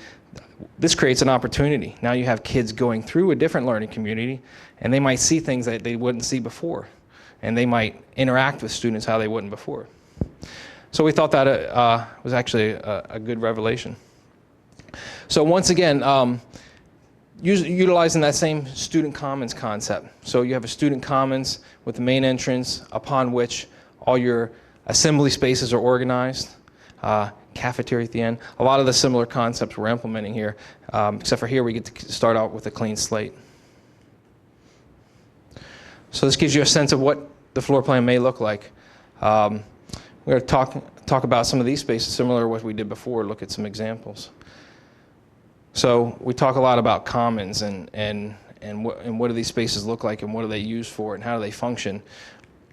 This creates an opportunity. Now you have kids going through a different learning community, and they might see things that they wouldn't see before, and they might interact with students how they wouldn't before. So we thought that was actually a good revelation. So once again, utilizing that same student commons concept. So you have a student commons with the main entrance upon which all your assembly spaces are organized, cafeteria at the end. A lot of the similar concepts we're implementing here, except for here we get to start out with a clean slate. So this gives you a sense of what the floor plan may look like. We're going to talk about some of these spaces similar to what we did before, look at some examples. So we talk a lot about commons and what do these spaces look like and what are they used for and how do they function.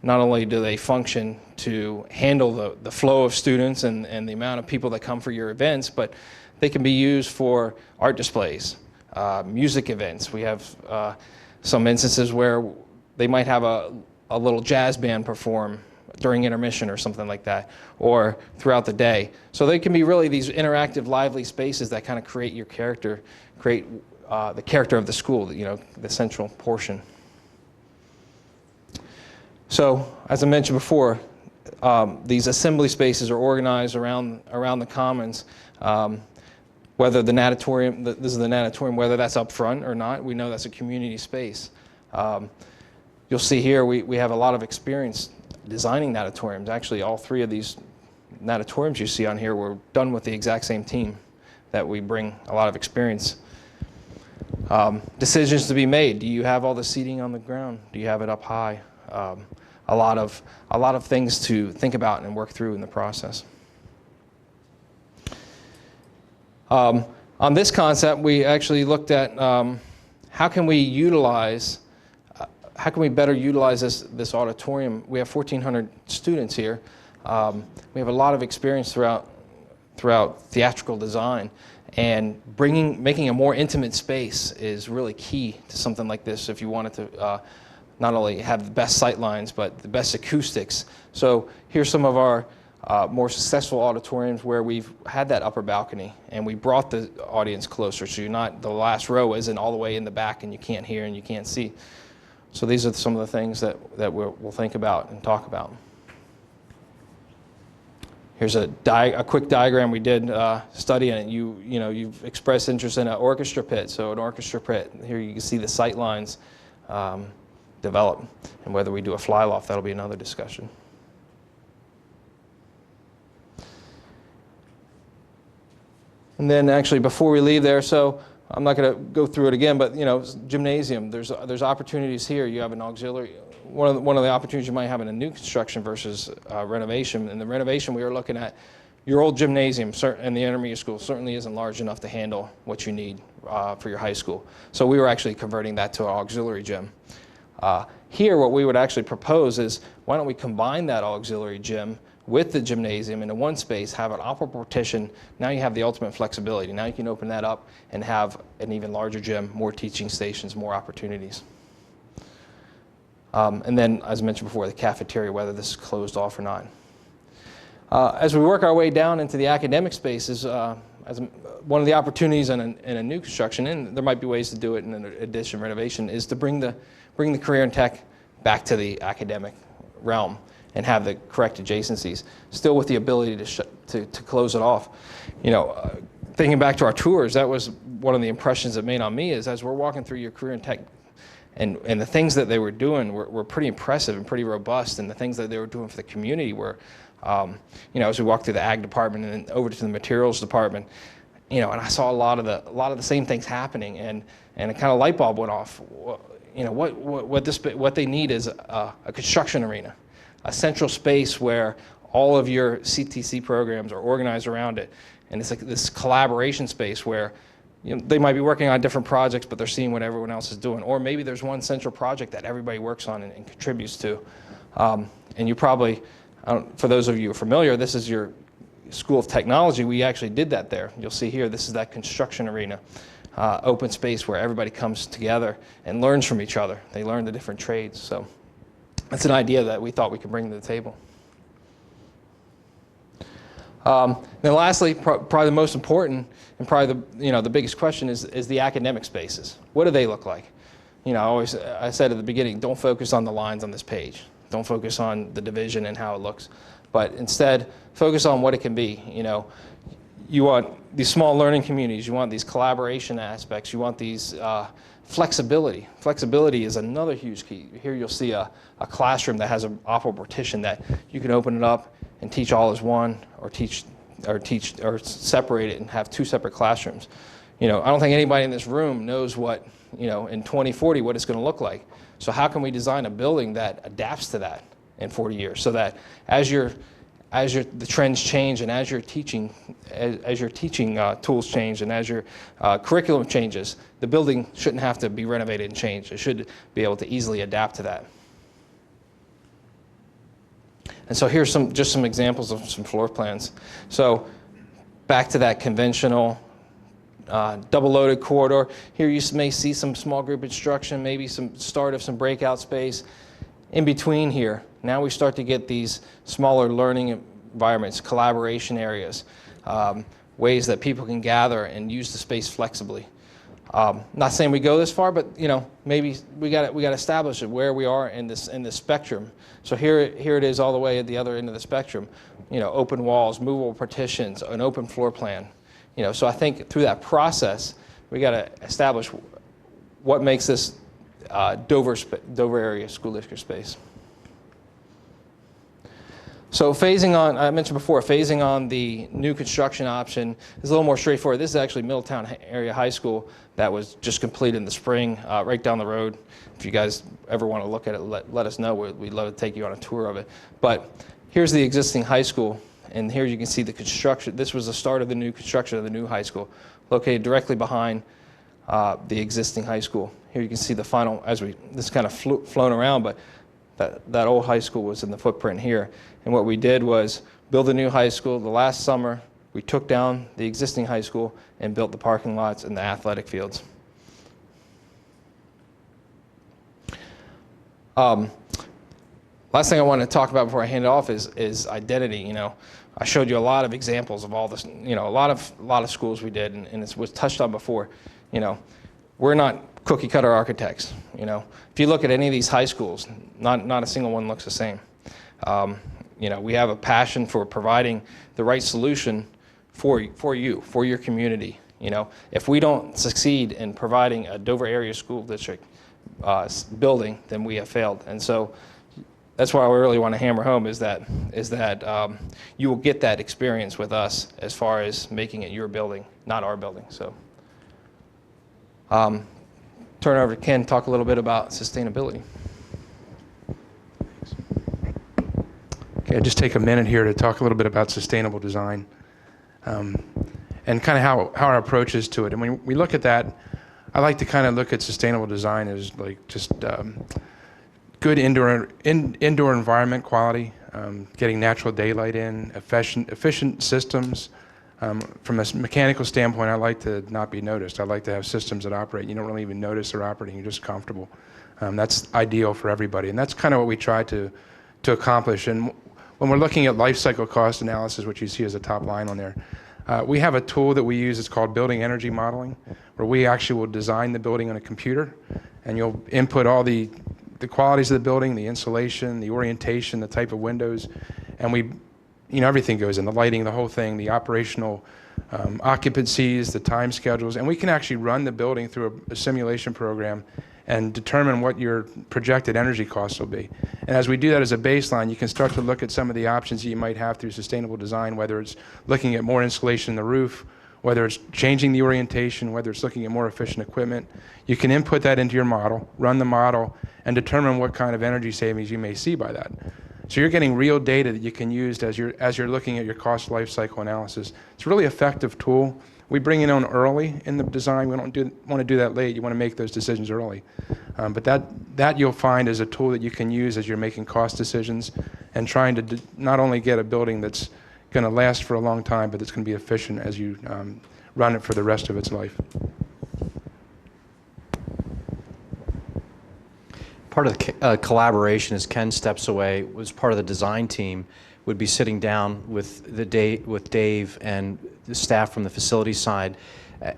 Not only do they function to handle the flow of students and the amount of people that come for your events, but they can be used for art displays, music events. We have some instances where they might have a little jazz band perform during intermission or something like that, or throughout the day. So they can be really these interactive, lively spaces that kind of create your character, create the character of the school, the central portion. So, as I mentioned before, these assembly spaces are organized around the commons. Whether the natatorium, this is the natatorium, whether that's up front or not, we know that's a community space. You'll see here we have a lot of experience designing natatoriums. Actually, all three of these natatoriums you see on here were done with the exact same team that we bring a lot of experience. Decisions to be made. Do you have all the seating on the ground? Do you have it up high? A lot of things to think about and work through in the process. On this concept, we actually looked at how can we better utilize this auditorium. We have 1,400 students here. We have a lot of experience throughout theatrical design, and making a more intimate space is really key to something like this if you wanted to not only have the best sight lines, but the best acoustics. So here's some of our more successful auditoriums where we've had that upper balcony and we brought the audience closer, so the last row isn't all the way in the back and you can't hear and you can't see. So these are some of the things that we'll think about and talk about. Here's a quick diagram we did study, and you've expressed interest in an orchestra pit. So an orchestra pit, here you can see the sight lines develop, and whether we do a fly loft, that'll be another discussion. And then actually before we leave there, so I'm not going to go through it again, but gymnasium, there's opportunities here. You have an auxiliary. One of the opportunities you might have in a new construction versus renovation. In the renovation, we were looking at your old gymnasium in the intermediate school certainly isn't large enough to handle what you need for your high school. So we were actually converting that to an auxiliary gym. Here, what we would actually propose is, why don't we combine that auxiliary gym with the gymnasium into one space, have an operable partition. Now you have the ultimate flexibility. Now you can open that up and have an even larger gym, more teaching stations, more opportunities. And then, as I mentioned before, the cafeteria, whether this is closed off or not. As we work our way down into the academic spaces, as one of the opportunities in a new construction, and there might be ways to do it in an addition renovation, is to bring the career and tech back to the academic realm and have the correct adjacencies, still with the ability to close it off. Thinking back to our tours, that was one of the impressions it made on me, is as we're walking through your career and tech, and the things that they were doing were pretty impressive and pretty robust, and the things that they were doing for the community were, as we walked through the ag department and then over to the materials department, and I saw a lot of the same things happening, and a kind of light bulb went off. What they need is a construction arena, a central space where all of your CTC programs are organized around it, and it's like this collaboration space where they might be working on different projects, but they're seeing what everyone else is doing, or maybe there's one central project that everybody works on and contributes to. And you probably, for those of you who are familiar, this is your School of Technology. We actually did that there. You'll see here, this is that construction arena, open space where everybody comes together and learns from each other. They learn the different trades. So that's an idea that we thought we could bring to the table. Then lastly, probably the most important and probably the biggest question is the academic spaces. What do they look like? I said at the beginning, don't focus on the lines on this page. Don't focus on the division and how it looks, but instead focus on what it can be. You want these small learning communities. You want these collaboration aspects. You want these flexibility. Flexibility is another huge key. Here you'll see a classroom that has an operable partition that you can open it up and teach all as one, or separate it and have two separate classrooms. I don't think anybody in this room knows what, in 2040, what it's going to look like. So how can we design a building that adapts to that in 40 years, so that as the trends change and as your teaching tools change and as your curriculum changes, the building shouldn't have to be renovated and changed. It should be able to easily adapt to that. And so here's just some examples of some floor plans. So back to that conventional double-loaded corridor. Here you may see some small group instruction, maybe some start of some breakout space. In between here, now we start to get these smaller learning environments, collaboration areas, ways that people can gather and use the space flexibly. Not saying we go this far, but maybe we got to establish it where we are in this spectrum. So here it is all the way at the other end of the spectrum. Open walls, movable partitions, an open floor plan. So I think through that process, we got to establish what makes this Dover area school district space. So phasing on, I mentioned before, phasing on the new construction option is a little more straightforward. This is actually Middletown Area High School that was just completed in the spring, right down the road. If you guys ever want to look at it, let us know. We'd love to take you on a tour of it. But here's the existing high school, and here you can see the construction. This was the start of the new construction of the new high school, located directly behind the existing high school. Here you can see the final, this kind of flown around, but that old high school was in the footprint here. And what we did was build a new high school. The last summer, we took down the existing high school and built the parking lots and the athletic fields. Last thing I want to talk about before I hand it off is identity. I showed you a lot of examples of all this, a lot of schools we did, and it was touched on before. We're not cookie cutter architects. If you look at any of these high schools, not a single one looks the same. We have a passion for providing the right solution for your community. If we don't succeed in providing a Dover area school district building, then we have failed. And so that's why I really want to hammer home is that you will get that experience with us as far as making it your building, not our building. So turn it over to Ken, talk a little bit about sustainability. Okay, I'll just take a minute here to talk a little bit about sustainable design and kind of how our approach is to it. And when we look at that, I like to kind of look at sustainable design as like just good indoor environment quality, getting natural daylight in, efficient systems. From a mechanical standpoint, I like to not be noticed. I like to have systems that operate. You don't really even notice they're operating. You're just comfortable. That's ideal for everybody, and that's kind of what we try to accomplish. And when we're looking at life cycle cost analysis, which you see as a top line on there, we have a tool that we use. It's called building energy modeling, where we actually will design the building on a computer, and you'll input all the qualities of the building, the insulation, the orientation, the type of windows, and everything goes in, the lighting, the whole thing, the operational occupancies, the time schedules, and we can actually run the building through a simulation program and determine what your projected energy costs will be. And as we do that as a baseline, you can start to look at some of the options that you might have through sustainable design, whether it's looking at more insulation in the roof, whether it's changing the orientation, whether it's looking at more efficient equipment. You can input that into your model, run the model, and determine what kind of energy savings you may see by that. So you're getting real data that you can use as you're looking at your cost life cycle analysis. It's a really effective tool. We bring it on early in the design. We don't want to do that late. You want to make those decisions early. But that you'll find is a tool that you can use as you're making cost decisions and trying to not only get a building that's going to last for a long time, but it's going to be efficient as you run it for the rest of its life. part of the collaboration as Ken steps away was part of the design team would be sitting down with Dave and the staff from the facility side,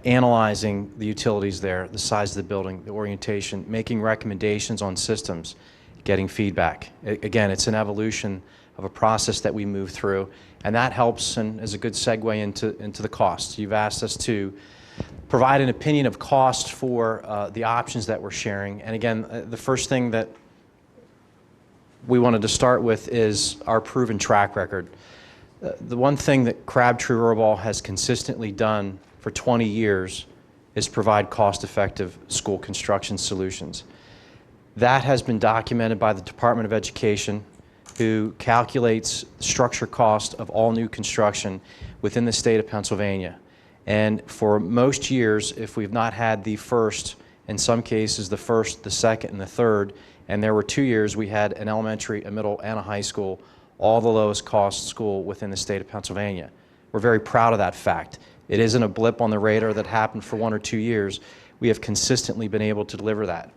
analyzing the utilities there, the size of the building, the orientation, making recommendations on systems, getting feedback. Again, it's an evolution of a process that we move through, and that helps and is a good segue into the costs. You've asked us to provide an opinion of cost for the options that we're sharing, and again, the first thing that we wanted to start with is our proven track record. The one thing that Crabtree Rohrbaugh has consistently done for 20 years is provide cost-effective school construction solutions. That has been documented by the Department of Education, who calculates the structure cost of all new construction within the state of Pennsylvania. And for most years, if we've not had the first, in some cases the first, the second, and the third, and there were 2 years we had an elementary, a middle, and a high school, all the lowest cost school within the state of Pennsylvania. We're very proud of that fact. It isn't a blip on the radar that happened for 1 or 2 years. We have consistently been able to deliver that.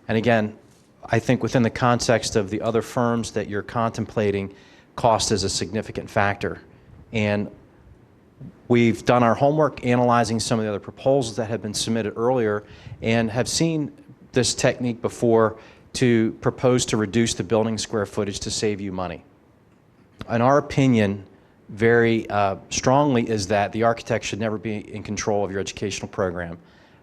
And again, I think within the context of the other firms that you're contemplating, cost is a significant factor. And we've done our homework analyzing some of the other proposals that have been submitted earlier and have seen this technique before to propose to reduce the building square footage to save you money. In our opinion, very strongly is that the architect should never be in control of your educational program.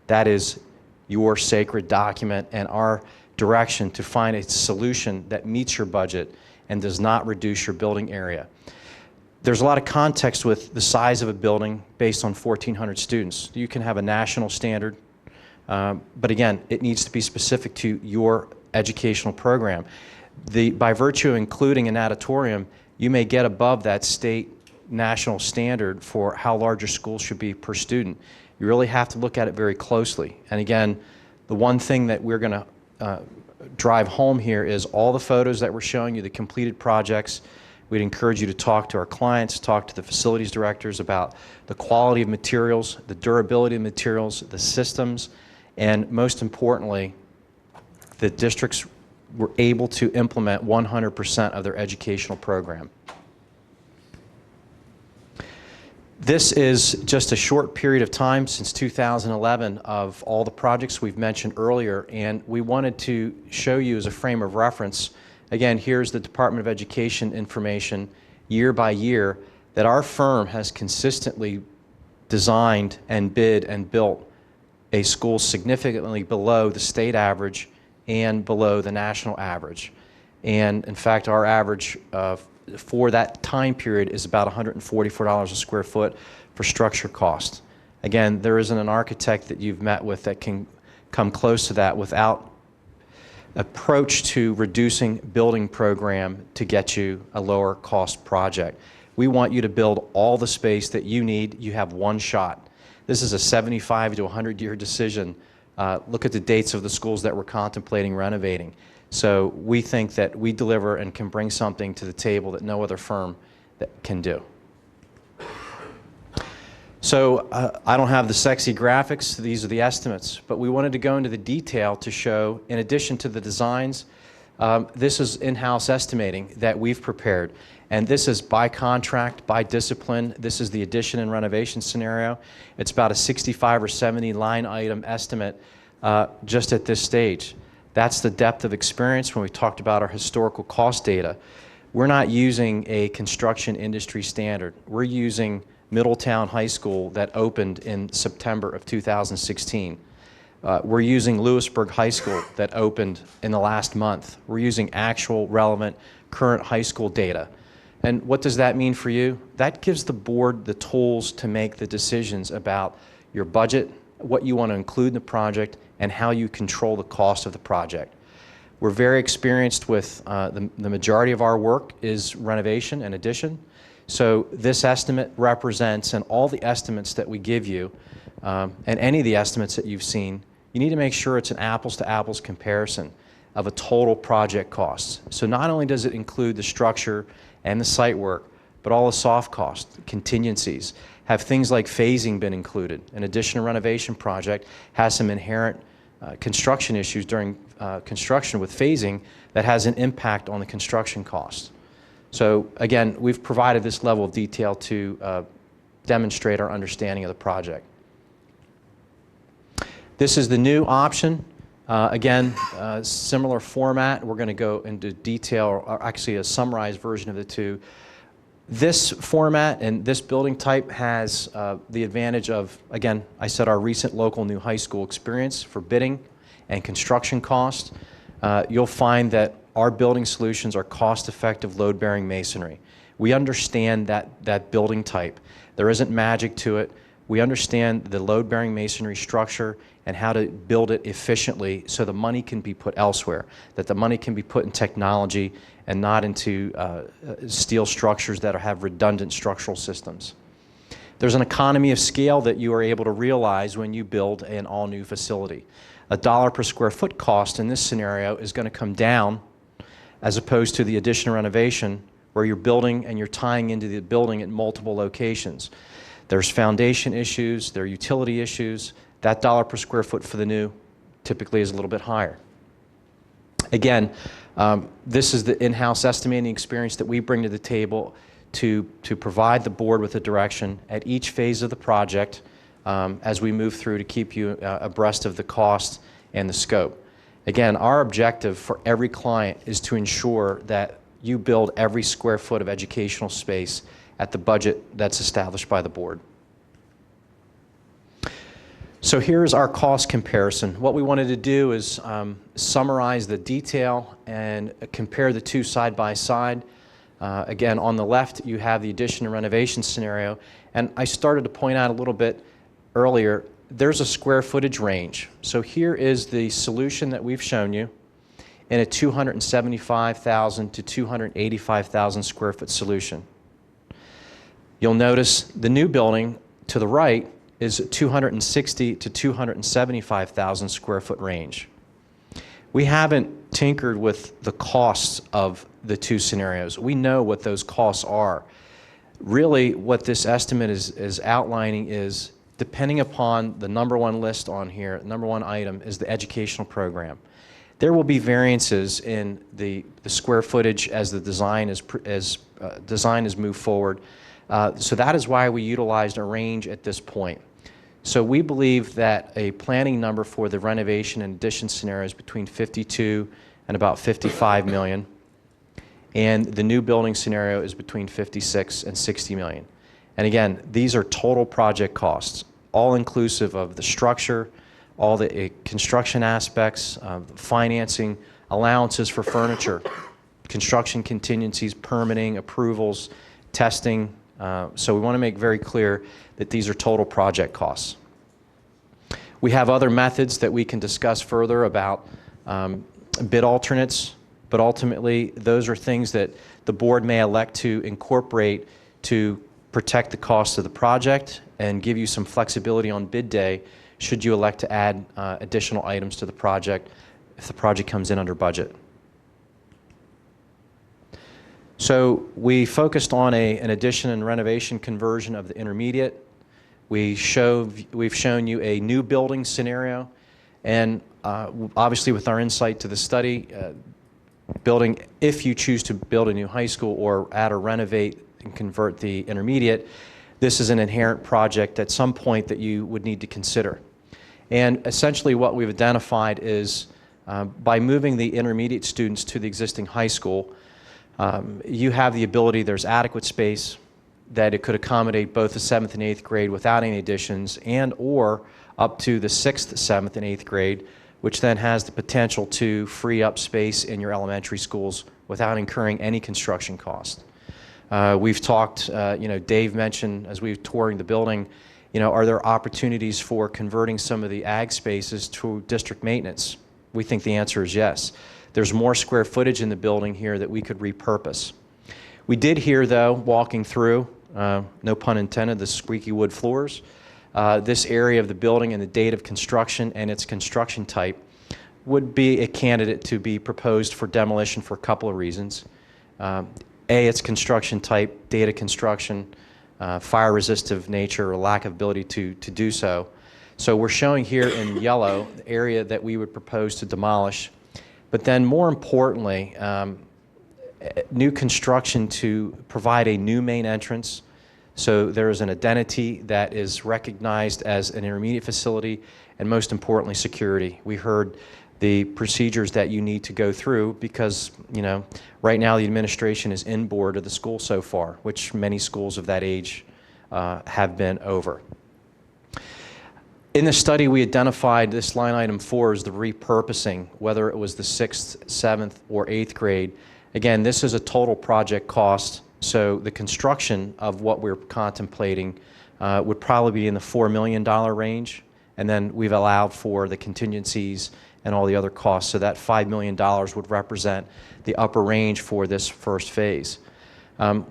That is your sacred document and our direction to find a solution that meets your budget and does not reduce your building area. There's a lot of context with the size of a building based on 1,400 students. You can have a national standard, but again, it needs to be specific to your educational program. By virtue of including an auditorium, you may get above that state national standard for how large your school should be per student. You really have to look at it very closely. And again, the one thing that we're going to drive home here is all the photos that we're showing you, the completed projects. We'd encourage you to talk to our clients, talk to the facilities directors about the quality of materials, the durability of materials, the systems, and most importantly, the districts were able to implement 100% of their educational program. This is just a short period of time since 2011 of all the projects we've mentioned earlier, and we wanted to show you as a frame of reference. Again, here's the Department of Education information year by year that our firm has consistently designed and bid and built a school significantly below the state average and below the national average. And in fact, our average for that time period is about $144 a square foot for structure cost. Again, there isn't an architect that you've met with that can come close to that without approach to reducing building program to get you a lower cost project. We want you to build all the space that you need. You have one shot. This is a 75 to 100 year decision. Look at the dates of the schools that we're contemplating renovating. So we think that we deliver and can bring something to the table that no other firm that can do. So I don't have the sexy graphics. These are the estimates. But we wanted to go into the detail to show, in addition to the designs, this is in-house estimating that we've prepared. And this is by contract, by discipline. This is the addition and renovation scenario. It's about a 65 or 70 line item estimate just at this stage. That's the depth of experience when we talked about our historical cost data. We're not using a construction industry standard. We're using Middletown High School that opened in September of 2016. We're using Lewisburg High School that opened in the last month. We're using actual relevant current high school data. And what does that mean for you? That gives the board the tools to make the decisions about your budget, what you want to include in the project, and how you control the cost of the project. We're very experienced with the majority of our work is renovation and addition. So this estimate represents, and all the estimates that we give you, and any of the estimates that you've seen, you need to make sure it's an apples to apples comparison of a total project cost. So not only does it include the structure and the site work, but all the soft costs, contingencies. Have things like phasing been included? An addition or renovation project has some inherent construction issues during construction with phasing that has an impact on the construction cost. So again, we've provided this level of detail to demonstrate our understanding of the project. This is the new option. Again, similar format. We're going to go into detail, or actually a summarized version of the two. This format and this building type has the advantage of, again, I said our recent local new high school experience for bidding and construction cost. You'll find that our building solutions are cost-effective load-bearing masonry. We understand that building type. There isn't magic to it. We understand the load-bearing masonry structure and how to build it efficiently so the money can be put elsewhere, that the money can be put in technology and not into steel structures that have redundant structural systems. There's an economy of scale that you are able to realize when you build an all-new facility. $1 per square foot cost in this scenario is going to come down as opposed to the addition or renovation where you're building and you're tying into the building at multiple locations. There's foundation issues, there are utility issues. That $1 per square foot for the new typically is a little bit higher. Again, this is the in-house estimating experience that we bring to the table to provide the board with a direction at each phase of the project as we move through to keep you abreast of the cost and the scope. Again, our objective for every client is to ensure that you build every square foot of educational space at the budget that's established by the board. So here's our cost comparison. What we wanted to do is summarize the detail and compare the two side by side. Again, on the left, you have the addition and renovation scenario. And I started to point out a little bit earlier, there's a square footage range. So here is the solution that we've shown you in a 275,000 to 285,000 square foot solution. You'll notice the new building to the right is 260 to 275,000 square foot range. We haven't tinkered with the costs of the two scenarios. We know what those costs are. Really, what this estimate is outlining is, depending upon the number one list on here, number one item is the educational program. There will be variances in the square footage as the design is moved forward. So that is why we utilized a range at this point. So we believe that a planning number for the renovation and addition scenario is between 52 and about 55 million. And the new building scenario is between 56 and 60 million. And again, these are total project costs, all inclusive of the structure, all the construction aspects, financing, allowances for furniture, construction contingencies, permitting, approvals, testing. So we want to make very clear that these are total project costs. We have other methods that we can discuss further about bid alternates, but ultimately those are things that the board may elect to incorporate to protect the cost of the project and give you some flexibility on bid day should you elect to add additional items to the project if the project comes in under budget. So we focused on an addition and renovation conversion of the intermediate. We've shown you a new building scenario, and obviously with our insight to the study, building, if you choose to build a new high school or add or renovate and convert the intermediate, this is an inherent project at some point that you would need to consider. And essentially what we've identified is by moving the intermediate students to the existing high school, you have the ability, there's adequate space, that it could accommodate both the 7th and 8th grade without any additions and or up to the 6th, 7th, and 8th grade, which then has the potential to free up space in your elementary schools without incurring any construction cost. We've talked, Dave mentioned as we were touring the building, are there opportunities for converting some of the ag spaces to district maintenance? We think the answer is yes. There's more square footage in the building here that we could repurpose. We did hear, though, walking through, no pun intended, the squeaky wood floors, this area of the building and the date of construction and its construction type would be a candidate to be proposed for demolition for a couple of reasons. A, its construction type, date of construction, fire resistive nature or lack of ability to do so. So we're showing here in yellow the area that we would propose to demolish. But then more importantly, new construction to provide a new main entrance. So there is an identity that is recognized as an intermediate facility, and most importantly, security. We heard the procedures that you need to go through because, you know, right now the administration is inboard of the school so far, which many schools of that age have been over. In the study, we identified this line item 4 as the repurposing, whether it was the 6th, 7th, or 8th grade. Again, this is a total project cost, so the construction of what we're contemplating would probably be in the $4 million range, and then we've allowed for the contingencies and all the other costs, so that $5 million would represent the upper range for this first phase.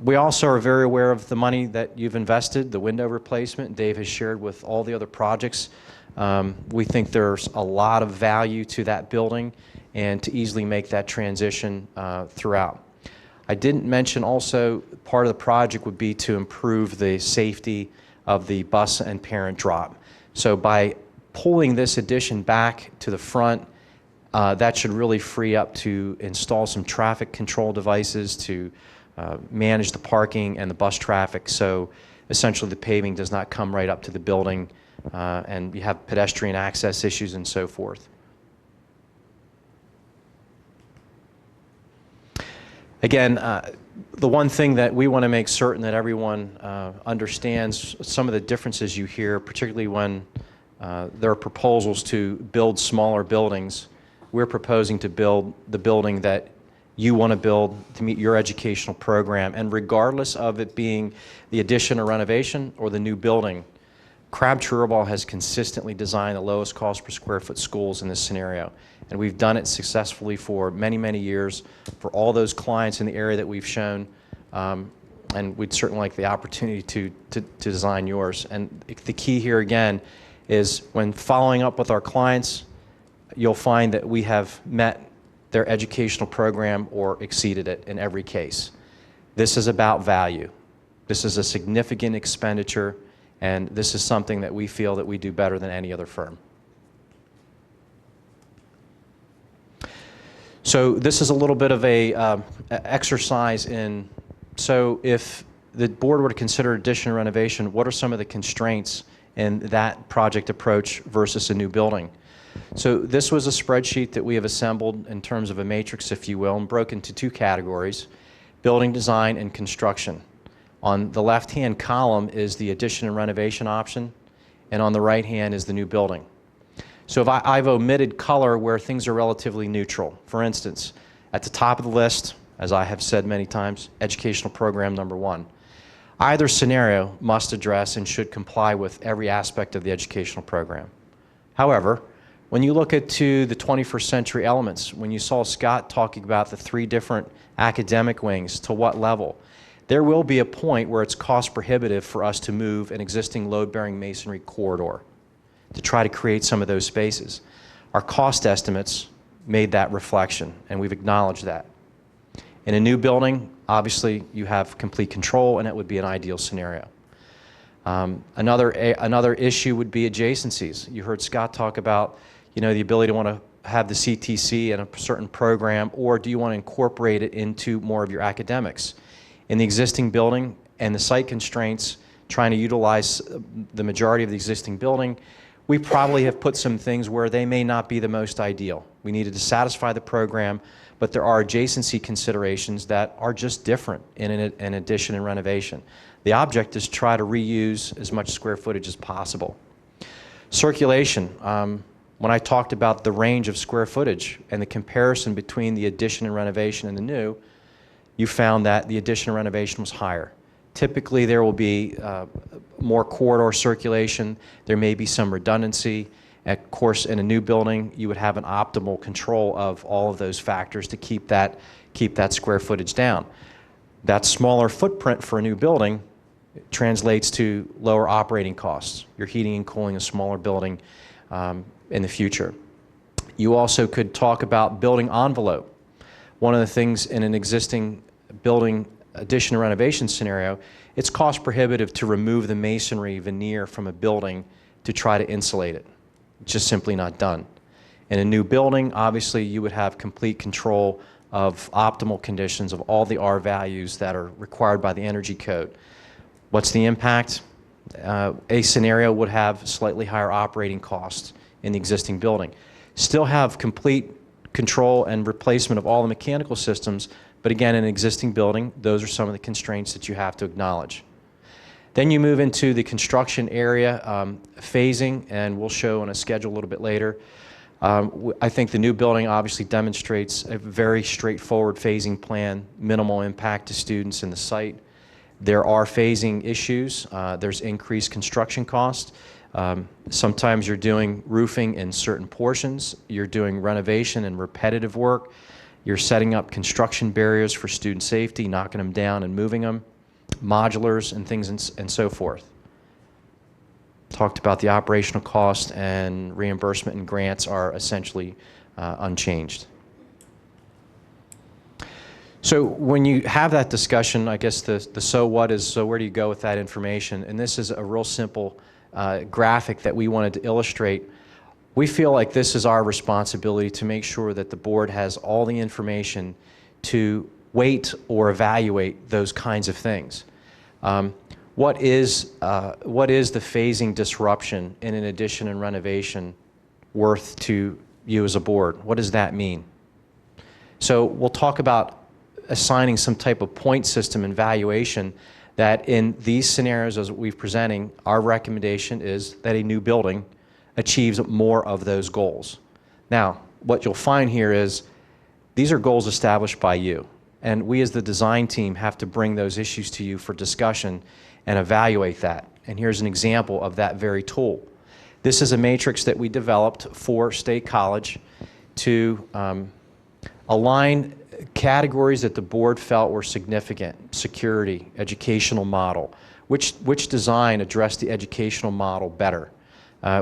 We also are very aware of the money that you've invested, the window replacement. Dave has shared with all the other projects. We think there's a lot of value to that building and to easily make that transition throughout. I didn't mention also part of the project would be to improve the safety of the bus and parent drop. So by pulling this addition back to the front, that should really free up to install some traffic control devices to manage the parking and the bus traffic, so essentially the paving does not come right up to the building and you have pedestrian access issues and so forth. Again, the one thing that we want to make certain that everyone understands some of the differences you hear, particularly when there are proposals to build smaller buildings. We're proposing to build the building that you want to build to meet your educational program, and regardless of it being the addition or renovation or the new building, Crabtree Rohrbaugh has consistently designed the lowest cost per square foot schools in this scenario, and we've done it successfully for many, many years for all those clients in the area that we've shown, and we'd certainly like the opportunity to design yours. And the key here again is when following up with our clients, you'll find that we have met their educational program or exceeded it in every case. This is about value. This is a significant expenditure, and this is something that we feel that we do better than any other firm. So this is a little bit of a exercise in, so if the board were to consider addition or renovation, what are some of the constraints in that project approach versus a new building? So this was a spreadsheet that we have assembled in terms of a matrix, if you will, and broken into 2 categories, building design and construction. On the left-hand column is the addition and renovation option, and on the right hand is the new building. So if I've omitted color where things are relatively neutral. For instance, at the top of the list, as I have said many times, educational program number 1. Either scenario must address and should comply with every aspect of the educational program. However, when you look at the 21st century elements, when you saw Scott talking about the 3 different academic wings, to what level, there will be a point where it's cost prohibitive for us to move an existing load-bearing masonry corridor to try to create some of those spaces. Our cost estimates made that reflection, and we've acknowledged that. In a new building, obviously you have complete control, and it would be an ideal scenario. Another issue would be adjacencies. You heard Scott talk about, you know, the ability to want to have the CTC in a certain program, or do you want to incorporate it into more of your academics? In the existing building and the site constraints, trying to utilize the majority of the existing building, we probably have put some things where they may not be the most ideal. We needed to satisfy the program, but there are adjacency considerations that are just different in an addition and renovation. The object is to try to reuse as much square footage as possible. Circulation. When I talked about the range of square footage and the comparison between the addition and renovation and the new, you found that the addition and renovation was higher. Typically there will be more corridor circulation, there may be some redundancy. Of course, in a new building, you would have an optimal control of all of those factors to keep that square footage down. That smaller footprint for a new building translates to lower operating costs. You're heating and cooling a smaller building in the future. You also could talk about building envelope. One of the things in an existing building addition or renovation scenario, it's cost prohibitive to remove the masonry veneer from a building to try to insulate it. It's just simply not done. In a new building, obviously, you would have complete control of optimal conditions of all the R values that are required by the energy code. What's the impact? A scenario would have slightly higher operating costs in the existing building. Still have complete control and replacement of all the mechanical systems, but again, in an existing building, those are some of the constraints that you have to acknowledge. Then you move into the construction area phasing, and we'll show on a schedule a little bit later. I think the new building obviously demonstrates a very straightforward phasing plan, minimal impact to students in the site. There are phasing issues. There's increased construction costs. Sometimes you're doing roofing in certain portions. You're doing renovation and repetitive work. You're setting up construction barriers for student safety, knocking them down and moving them, modulars and things and so forth. Talked about the operational cost, and reimbursement and grants are essentially unchanged. So when you have that discussion, I guess the so what is, so where do you go with that information? And this is a real simple graphic that we wanted to illustrate. We feel like this is our responsibility to make sure that the board has all the information to weight or evaluate those kinds of things. What is the phasing disruption in an addition and renovation worth to you as a board? What does that mean? So we'll talk about assigning some type of point system and valuation that in these scenarios as we've presenting, our recommendation is that a new building achieves more of those goals. Now, what you'll find here is these are goals established by you, and we as the design team have to bring those issues to you for discussion and evaluate that. And here's an example of that very tool. This is a matrix that we developed for State College to align categories that the board felt were significant: security, educational model, which design addressed the educational model better,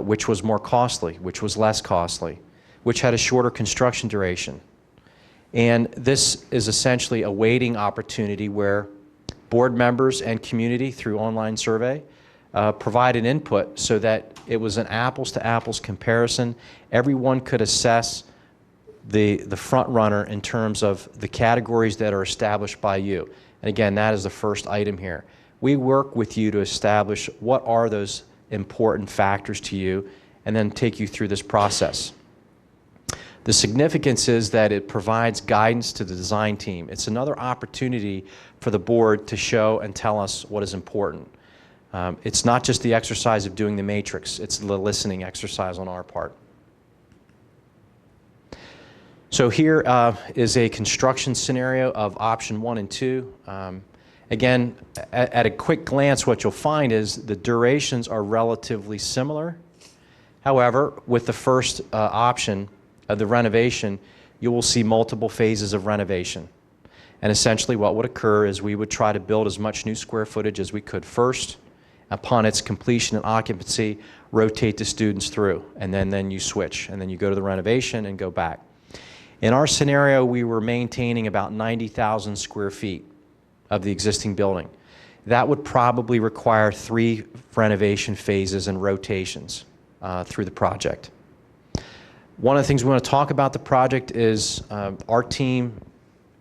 which was more costly, which was less costly, which had a shorter construction duration. And this is essentially a weighting opportunity where board members and community through online survey provided input so that it was an apples to apples comparison. Everyone could assess the front runner in terms of the categories that are established by you. And again, that is the first item here. We work with you to establish what are those important factors to you and then take you through this process. The significance is that it provides guidance to the design team. It's another opportunity for the board to show and tell us what is important. It's not just the exercise of doing the matrix, it's the listening exercise on our part. So here is a construction scenario of option 1 and 2. Again, at a quick glance, what you'll find is the durations are relatively similar. However, with the first option of the renovation, you will see multiple phases of renovation. And essentially what would occur is we would try to build as much new square footage as we could first. Upon its completion and occupancy, rotate the students through, and then you switch, and then you go to the renovation and go back. In our scenario, we were maintaining about 90,000 square feet of the existing building. That would probably require 3 renovation phases and rotations through the project. One of the things we want to talk about the project is our team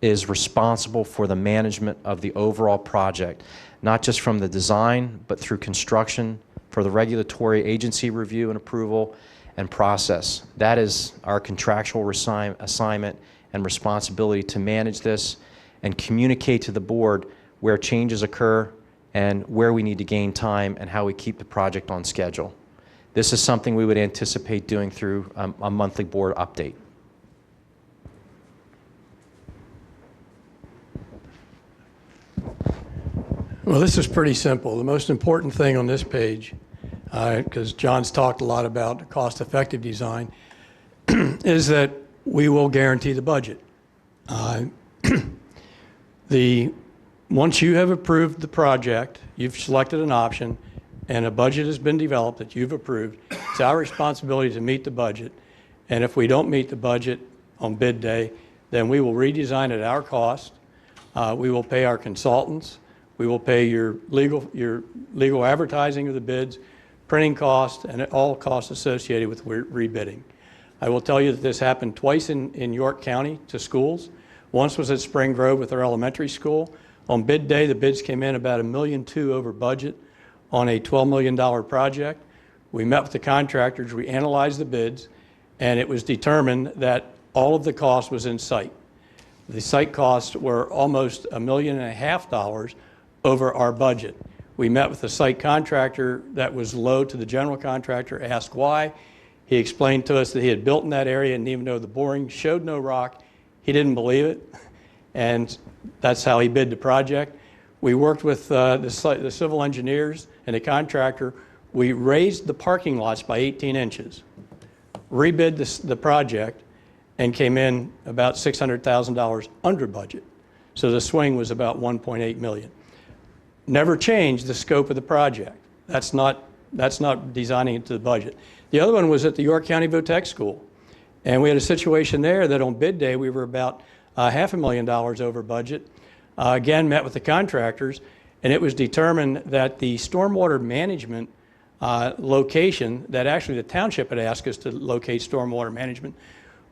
is responsible for the management of the overall project, not just from the design, but through construction, for the regulatory agency review and approval, and process. That is our contractual assignment and responsibility to manage this and communicate to the board where changes occur and where we need to gain time and how we keep the project on schedule. This is something we would anticipate doing through a monthly board update. Well, this is pretty simple. The most important thing on this page, because John's talked a lot about cost-effective design, is that we will guarantee the budget. Once you have approved the project, you've selected an option, and a budget has been developed that you've approved, it's our responsibility to meet the budget. And if we don't meet the budget on bid day, then we will redesign at our cost. We will pay our consultants. We will pay your legal advertising of the bids, printing costs, and all costs associated with rebidding. I will tell you that this happened twice in York County to schools. Once was at Spring Grove with our elementary school. On bid day, the bids came in about $1.2 million over budget on a $12 million project. We met with the contractors, we analyzed the bids, and it was determined that all of the cost was in site. The site costs were almost $1.5 million over our budget. We met with the site contractor that was low to the general contractor, asked why. He explained to us that he had built in that area, and even though the boring showed no rock, he didn't believe it, and that's how he bid the project. We worked with the civil engineers and the contractor. We raised the parking lots by 18 inches, rebid the project, and came in about $600,000 under budget. So the swing was about $1.8 million. Never changed the scope of the project. That's not designing it to the budget. The other one was at the York County Votech School. And we had a situation there that on bid day, we were about $500,000 over budget. Again, met with the contractors, and it was determined that the stormwater management location that actually the township had asked us to locate stormwater management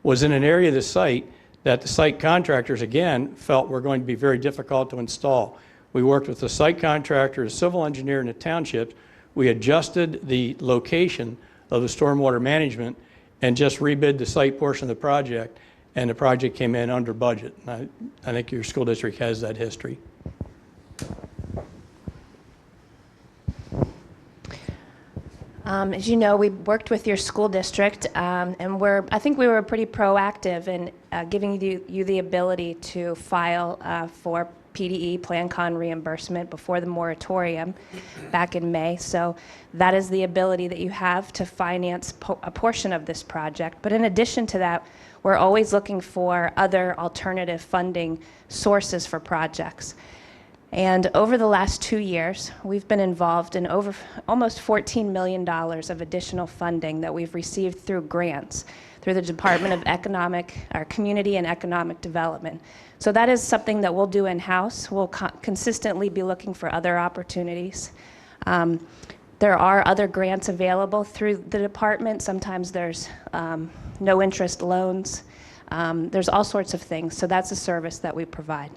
was in an area of the site that the site contractors, again, felt were going to be very difficult to install. We worked with the site contractor, the civil engineer, and the township. We adjusted the location of the stormwater management and just rebid the site portion of the project, and the project came in under budget. I think your school district has that history. As you know, we worked with your school district, and I think we were pretty proactive in giving you the ability to file for PDE, Plan-Con reimbursement, before the moratorium back in May. So that is the ability that you have to finance a portion of this project. But in addition to that, we're always looking for other alternative funding sources for projects. And over the last 2 years, we've been involved in over almost $14 million of additional funding that we've received through grants, through the Department of Community and Economic Development. So that is something that we'll do in-house. We'll consistently be looking for other opportunities. There are other grants available through the department. Sometimes there's no interest loans. There's all sorts of things. So that's a service that we provide.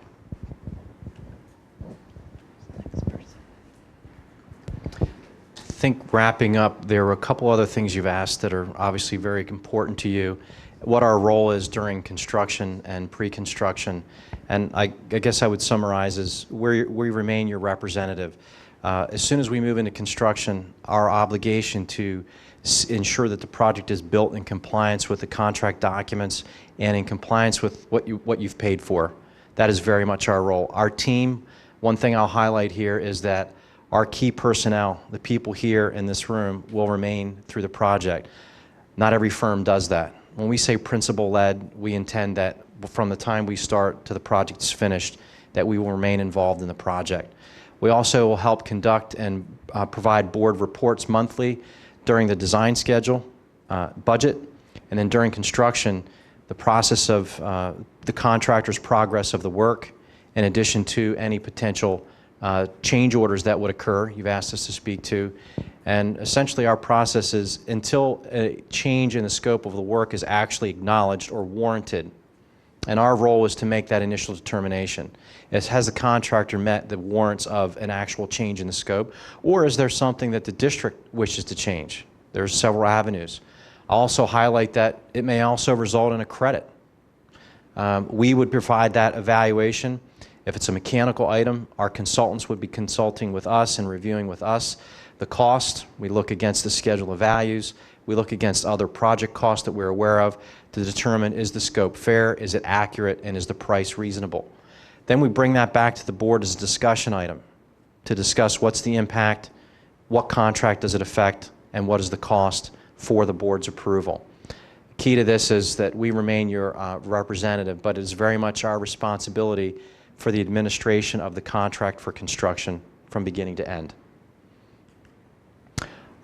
I think wrapping up, there were a couple other things you've asked that are obviously very important to you. What our role is during construction and pre-construction. And I guess I would summarize as we remain your representative. As soon as we move into construction, our obligation to ensure that the project is built in compliance with the contract documents and in compliance with what you've paid for. That is very much our role. Our team, one thing I'll highlight here is that our key personnel, the people here in this room, will remain through the project. Not every firm does that. When we say principal-led, we intend that from the time we start to the project is finished, that we will remain involved in the project. We also will help conduct and provide board reports monthly during the design schedule, budget, and then during construction, the process of the contractor's progress of the work, in addition to any potential change orders that would occur, you've asked us to speak to. And essentially our process is until a change in the scope of the work is actually acknowledged or warranted. And our role is to make that initial determination. Has the contractor met the warrants of an actual change in the scope, or is there something that the district wishes to change? There's several avenues. I'll also highlight that it may also result in a credit. We would provide that evaluation. If it's a mechanical item, our consultants would be consulting with us and reviewing with us the cost. We look against the schedule of values. We look against other project costs that we're aware of to determine, is the scope fair, is it accurate, and is the price reasonable? Then we bring that back to the board as a discussion item to discuss what's the impact, what contract does it affect, and what is the cost for the board's approval. Key to this is that we remain your representative, but it is very much our responsibility for the administration of the contract for construction from beginning to end.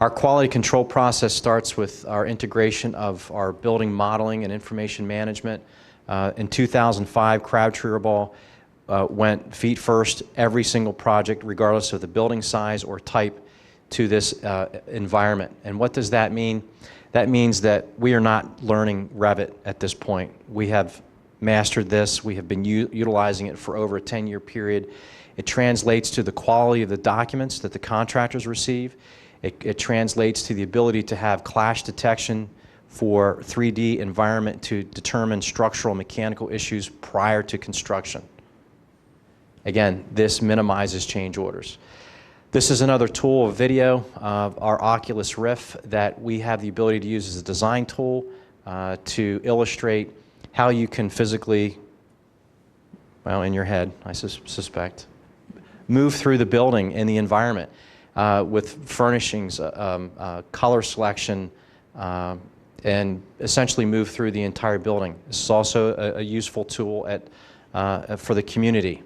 Our quality control process starts with our integration of our building modeling and information management. In 2005, Crabtree Rohrbaugh went feet first. Every single project, regardless of the building size or type, to this environment. And what does that mean? That means that we are not learning Revit at this point. We have mastered this. We have been utilizing it for over a 10-year period. It translates to the quality of the documents that the contractors receive. It translates to the ability to have clash detection for 3D environment to determine structural and mechanical issues prior to construction. Again, this minimizes change orders. This is another tool, a video of our Oculus Rift that we have the ability to use as a design tool to illustrate how you can physically, well, in your head, I suspect, move through the building and the environment with furnishings, color selection, and essentially move through the entire building. This is also a useful tool for the community.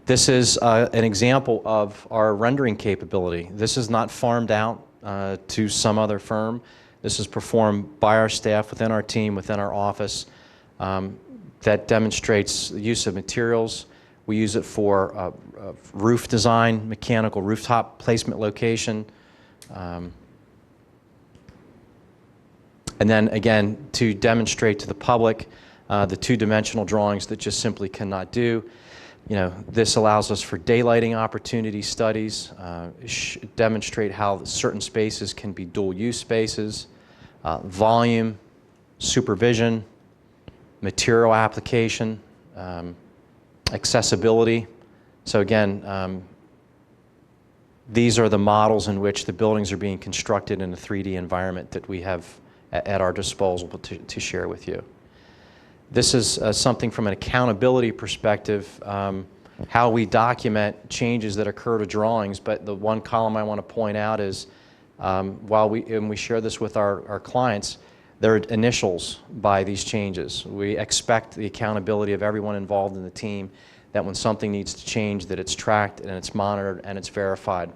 This is an example of our rendering capability. This is not farmed out to some other firm. This is performed by our staff within our team, within our office, that demonstrates the use of materials. We use it for roof design, mechanical rooftop placement location, and then again, to demonstrate to the public the two-dimensional drawings that just simply cannot do. You know, this allows us for daylighting opportunity studies, demonstrate how certain spaces can be dual-use spaces, volume, supervision, material application, accessibility. So again, these are the models in which the buildings are being constructed in a 3D environment that we have at our disposal to share with you. This is something from an accountability perspective, how we document changes that occur to drawings, but the one column I want to point out is while we share this with our clients, there are initials by these changes. We expect the accountability of everyone involved in the team, that when something needs to change, that it's tracked and it's monitored and it's verified.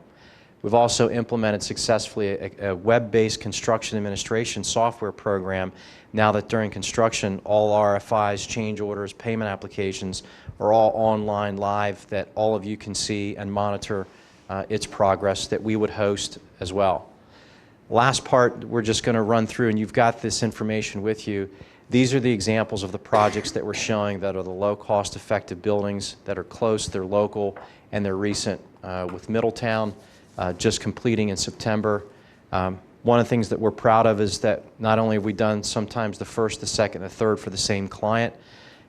We've also implemented successfully a web-based construction administration software program now that during construction, all RFIs, change orders, payment applications are all online live that all of you can see and monitor its progress that we would host as well. Last part we're just going to run through, and you've got this information with you. These are the examples of the projects that we're showing that are the low cost effective buildings that are close, they're local, and they're recent. With Middletown just completing in September. One of the things that we're proud of is that not only have we done sometimes the first, the second, the third for the same client,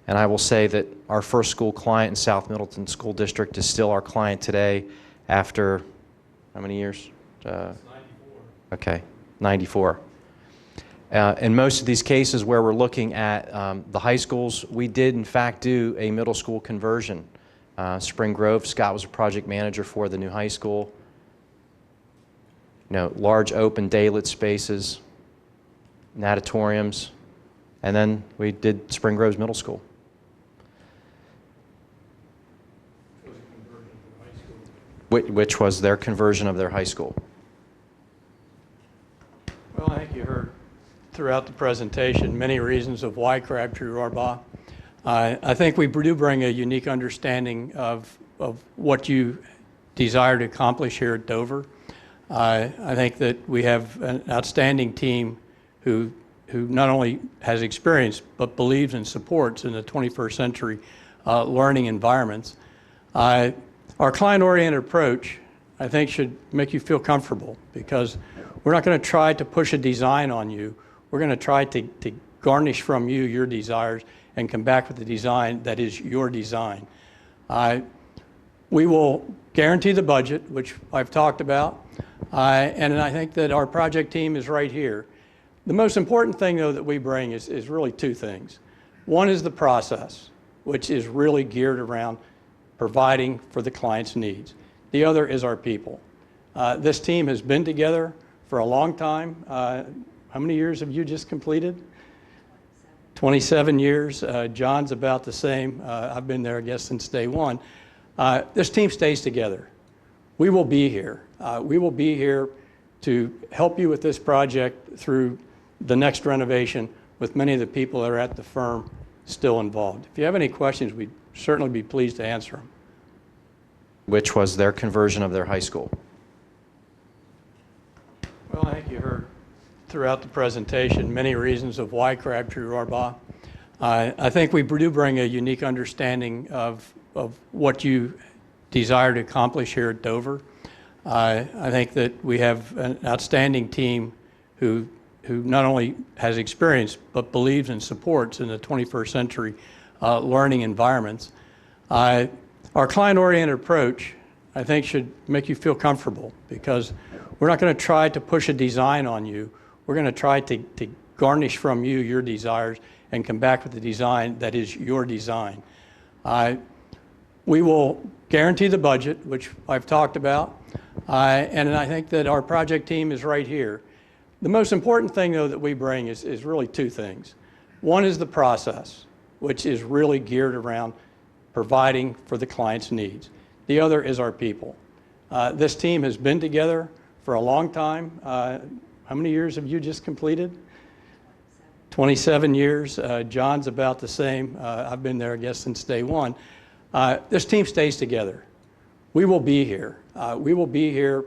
and I will say that our first school client in South Middleton School District is still our client today after how many years? 94. Okay, 94. In most of these cases where we're looking at the high schools, we did in fact do a middle school conversion. Spring Grove, Scott was a project manager for the new high school. You know, large open daylit spaces, natatoriums, and then we did Spring Grove's middle school. Which was their conversion of their high school. Well, I think you heard throughout the presentation many reasons of why Crabtree Rohrbaugh. I think we do bring a unique understanding of what you desire to accomplish here at Dover. I think that we have an outstanding team who not only has experience but believes and supports in the 21st century learning environments. Our client-oriented approach, I think, should make you feel comfortable because we're not going to try to push a design on you. We're going to try to garnish from you your desires and come back with a design that is your design. We will guarantee the budget, which I've talked about, and I think that our project team is right here. The most important thing, though, that we bring is really two things. One is the process, which is really geared around providing for the client's needs. The other is our people. This team has been together for a long time. How many years have you just completed? 27 years. John's about the same. I've been there, I guess, since day one. This team stays together. We will be here. We will be here to help you with this project through the next renovation with many of the people that are at the firm still involved. If you have any questions, we'd certainly be pleased to answer them. which was their conversion of their high school. Well, I think you heard throughout the presentation many reasons of why Crabtree Rohrbaugh. I think we do bring a unique understanding of what you desire to accomplish here at Dover. I think that we have an outstanding team who not only has experience but believes and supports in the 21st century learning environments. Our client-oriented approach, I think, should make you feel comfortable, because we're not going to try to push a design on you. We're going to try to garnish from you your desires and come back with a design that is your design. We will guarantee the budget, which I've talked about, and I think that our project team is right here. The most important thing, though, that we bring is really two things. One is the process, which is really geared around providing for the client's needs. The other is our people. This team has been together for a long time. How many years have you just completed? 27 years. John's about the same. I've been there, I guess, since day one. This team stays together. We will be here. We will be here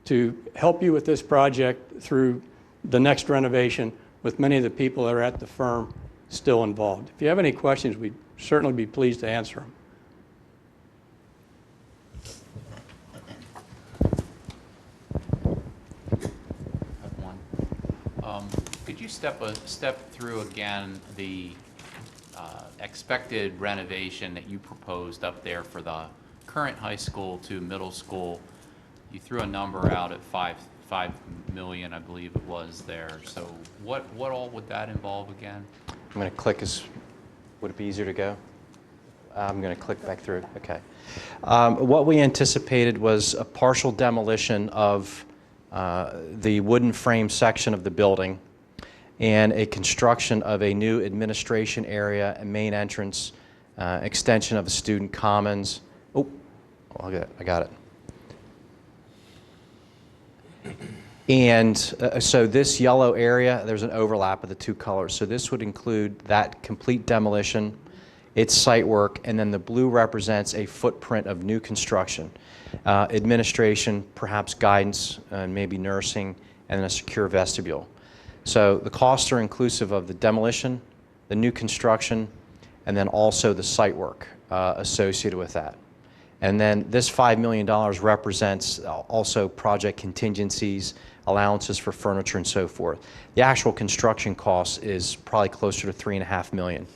to help you with this project through the next renovation with many of the people that are at the firm still involved. If you have any questions, we'd certainly be pleased to answer them. Could you step through again the expected renovation that you proposed up there for the current high school to middle school? You threw a number out at $5 million, I believe it was there. So what all would that involve again? I'm going to click. Would it be easier to go? I'm going to click back through. Okay. What we anticipated was a partial demolition of the wooden frame section of the building and a construction of a new administration area and main entrance, extension of the student commons. Oh, I got it. And so this yellow area, there's an overlap of the two colors. So this would include that complete demolition, its site work, and then the blue represents a footprint of new construction. Administration, perhaps guidance, and maybe nursing, and then a secure vestibule. So the costs are inclusive of the demolition, the new construction, and then also the site work associated with that. And then this $5 million represents also project contingencies, allowances for furniture, and so forth. The actual construction cost is probably closer to $3.5 million.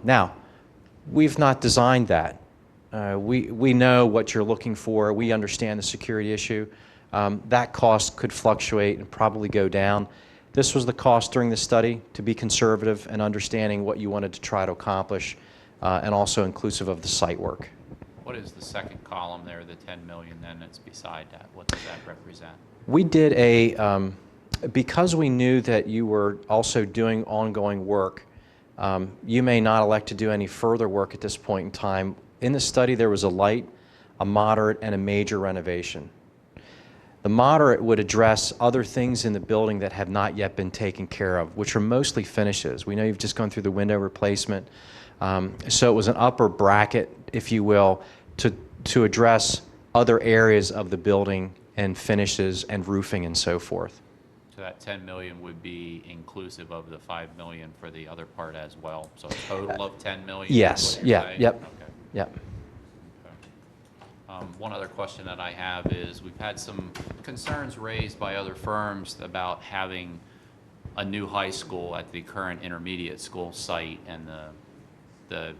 Now, we've not designed that. We know what you're looking for. We understand the security issue. That cost could fluctuate and probably go down. This was the cost during the study, to be conservative and understanding what you wanted to try to accomplish, and also inclusive of the site work. What is the second column there, the $10 million then that's beside that? What does that represent? We did because we knew that you were also doing ongoing work, you may not elect to do any further work at this point in time. In the study, there was a light, a moderate, and a major renovation. The moderate would address other things in the building that have not yet been taken care of, which are mostly finishes. We know you've just gone through the window replacement. So it was an upper bracket, if you will, to address other areas of the building and finishes and roofing and so forth. So that $10 million would be inclusive of the $5 million for the other part as well. So a total of $10 million? Yes. Yeah. Yep. Okay. Yep. One other question that I have is we've had some concerns raised by other firms about having a new high school at the current intermediate school site and the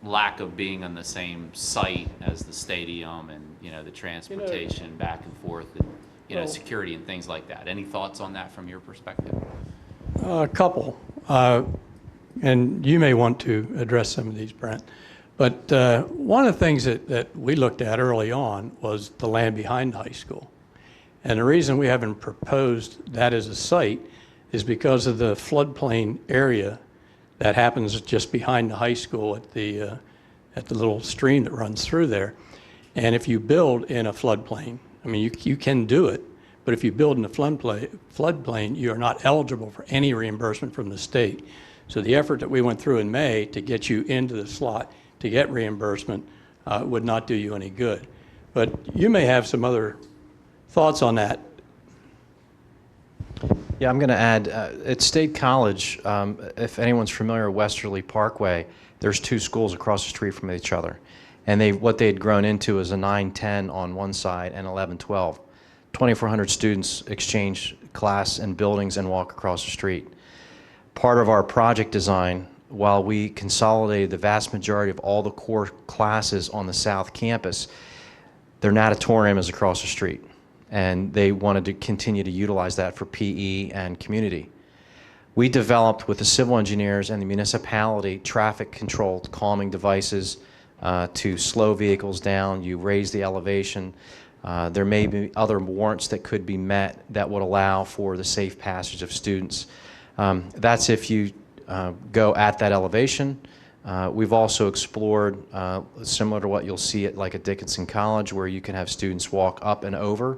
lack of being on the same site as the stadium and, you know, the transportation back and forth and, you know, security and things like that. Any thoughts on that from your perspective? A couple. And you may want to address some of these, Brent. But one of the things that we looked at early on was the land behind the high school. And the reason we haven't proposed that as a site is because of the floodplain area that happens just behind the high school at the little stream that runs through there. And if you build in a floodplain, I mean, you can do it, but if you build in a floodplain, you are not eligible for any reimbursement from the state. So the effort that we went through in May to get you into the slot to get reimbursement would not do you any good. But you may have some other thoughts on that. Yeah, I'm going to add, at State College, if anyone's familiar with Westerly Parkway, there's two schools across the street from each other. And what they had grown into is a 9-10 on one side and 11-12. 2,400 students exchange class and buildings and walk across the street. Part of our project design, while we consolidated the vast majority of all the core classes on the South Campus, their natatorium is across the street. And they wanted to continue to utilize that for PE and community. We developed with the civil engineers and the municipality traffic-controlled calming devices to slow vehicles down. You raise the elevation. There may be other warrants that could be met that would allow for the safe passage of students. That's if you go at that elevation. We've also explored, similar to what you'll see at like a Dickinson College, where you can have students walk up and over,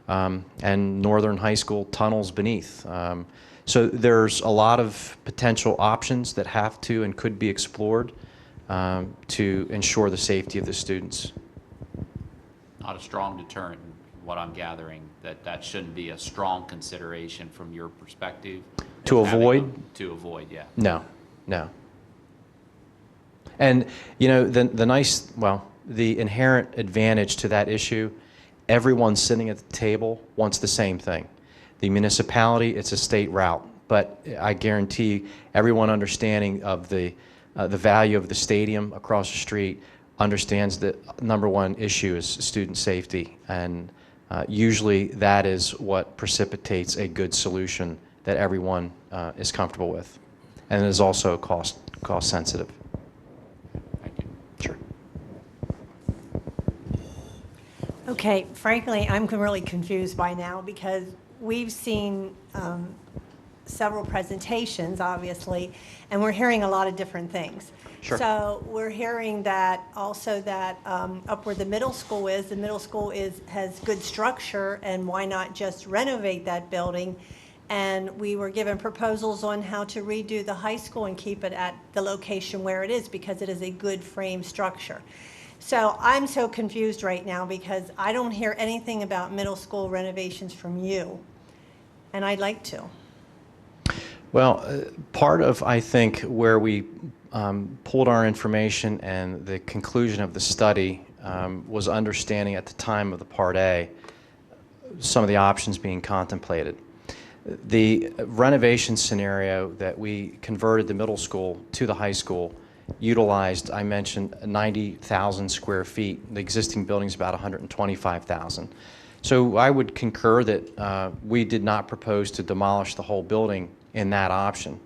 and Northern High School tunnels beneath. So there's a lot of potential options that have to and could be explored to ensure the safety of the students. Not a strong deterrent, what I'm gathering, that shouldn't be a strong consideration from your perspective. To avoid? To avoid, yeah. No, no. And, you know, the inherent advantage to that issue, everyone sitting at the table wants the same thing. The municipality, it's a state route, but I guarantee everyone understanding of the value of the stadium across the street understands that #1 issue is student safety, and usually that is what precipitates a good solution that everyone is comfortable with, and it is also cost sensitive. Thank you. Sure. Okay, frankly, I'm really confused by now because we've seen several presentations, obviously, and we're hearing a lot of different things. Sure. So we're hearing that also that up where the middle school has good structure, and why not just renovate that building? And we were given proposals on how to redo the high school and keep it at the location where it is because it is a good frame structure. So I'm so confused right now because I don't hear anything about middle school renovations from you, and I'd like to. Well, part of, I think, where we pulled our information and the conclusion of the study was understanding at the time of the Part A some of the options being contemplated. The renovation scenario that we converted the middle school to the high school utilized, I mentioned, 90,000 square feet. The existing building is about 125,000. So I would concur that we did not propose to demolish the whole building in that option.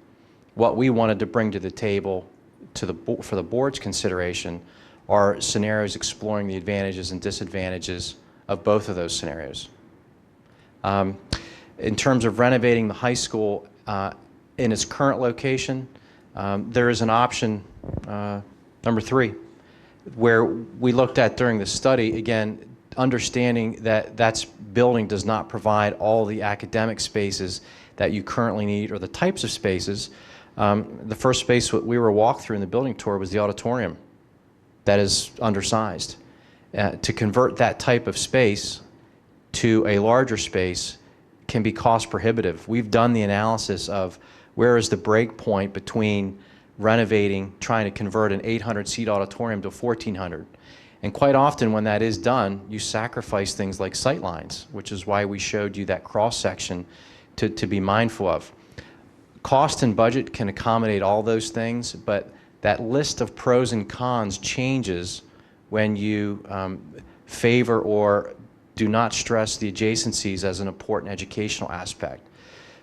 What we wanted to bring to the table for the board's consideration are scenarios exploring the advantages and disadvantages of both of those scenarios. In terms of renovating the high school in its current location, there is an option, #3, where we looked at during the study, again, understanding that that building does not provide all the academic spaces that you currently need or the types of spaces. The first space we were walked through in the building tour was the auditorium. That is undersized. To convert that type of space to a larger space can be cost prohibitive. We've done the analysis of where is the break point between renovating, trying to convert an 800-seat auditorium to 1,400. And quite often when that is done, you sacrifice things like sight lines, which is why we showed you that cross-section to be mindful of. Cost and budget can accommodate all those things, but that list of pros and cons changes when you favor or do not stress the adjacencies as an important educational aspect.